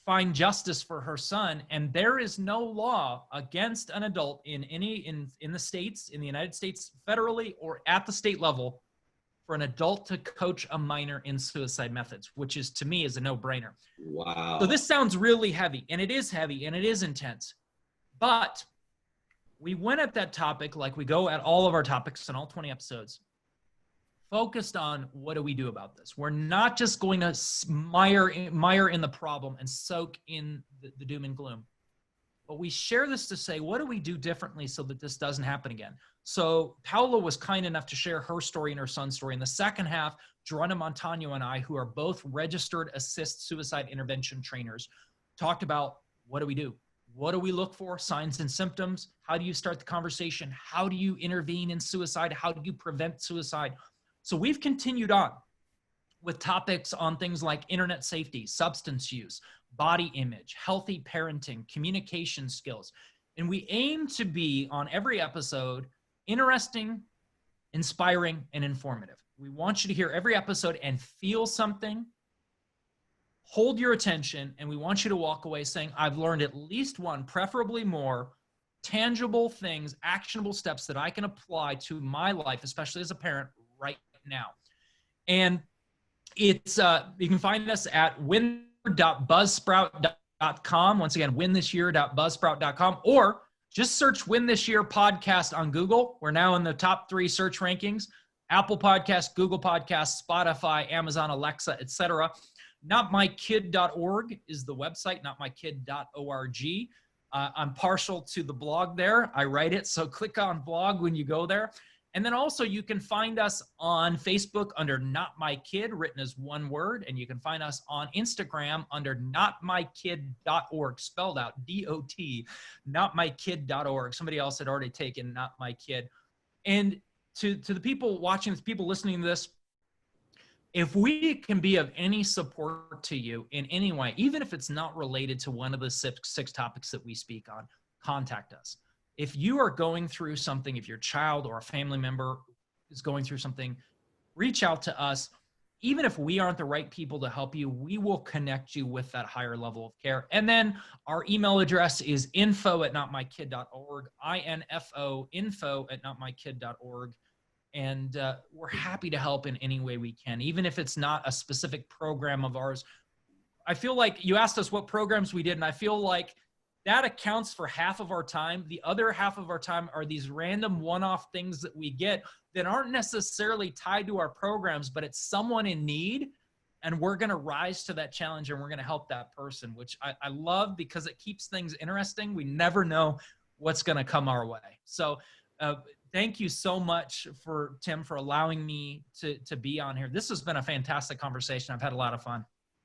S2: find justice for her son, and there is no law against an adult in the states, in the United States, federally or at the state level, for an adult to coach a minor in suicide methods, which is, to me, is a no-brainer.
S1: Wow.
S2: So this sounds really heavy, and it is heavy, and it is intense. But we went at that topic like we go at all of our topics in all 20 episodes, focused on what do we do about this. We're not just going to mire in the problem and soak in the doom and gloom. But we share this to say, what do we do differently so that this doesn't happen again? So Paola was kind enough to share her story and her son's story. In the second half, Geronimo Montano and I, who are both registered assist suicide intervention trainers, talked about what do we do? What do we look for? Signs and symptoms. How do you start the conversation? How do you intervene in suicide? How do you prevent suicide? So we've continued on with topics on things like internet safety, substance use, body image, healthy parenting, communication skills. And we aim to be, on every episode, interesting, inspiring, and informative. We want you to hear every episode and feel something, hold your attention, and we want you to walk away saying, I've learned at least one, preferably more, tangible things, actionable steps that I can apply to my life, especially as a parent right now. And it's you can find us at win.buzzsprout.com. Once again, winthisyear.buzzsprout.com, or just search Win This Year Podcast on Google. We're now in the top 3 search rankings: Apple Podcasts, Google Podcasts, Spotify, Amazon, Alexa, etc. Notmykid.org is the website, notmykid.org. I'm partial to the blog there. I write it, so click on blog when you go there. And then also you can find us on Facebook under notMYkid, written as one word. And you can find us on Instagram under notmykid.org, spelled out D-O-T, notmykid.org. Somebody else had already taken notMYkid. And to the people watching, the people listening to this, if we can be of any support to you in any way, even if it's not related to one of the six topics that we speak on, contact us. If you are going through something, if your child or a family member is going through something, reach out to us. Even if we aren't the right people to help you, we will connect you with that higher level of care. And then our email address is info@notmykid.org, info, info@notmykid.org. And we're happy to help in any way we can, even if it's not a specific program of ours. I feel like you asked us what programs we did, and I feel like that accounts for half of our time. The other half of our time are these random one-off things that we get that aren't necessarily tied to our programs, but it's someone in need, and we're going to rise to that challenge, and we're going to help that person, which I love because it keeps things interesting. We never know what's going to come our way. So thank you so much, Tim, for allowing me to be on here. This has been a fantastic conversation. I've had a lot of fun.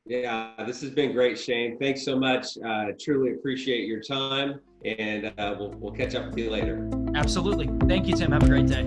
S1: Yeah, this has been great, Shane. Thanks so much. Truly appreciate your time, and we'll catch up with you later.
S2: Absolutely. Thank you, Tim. Have a great day.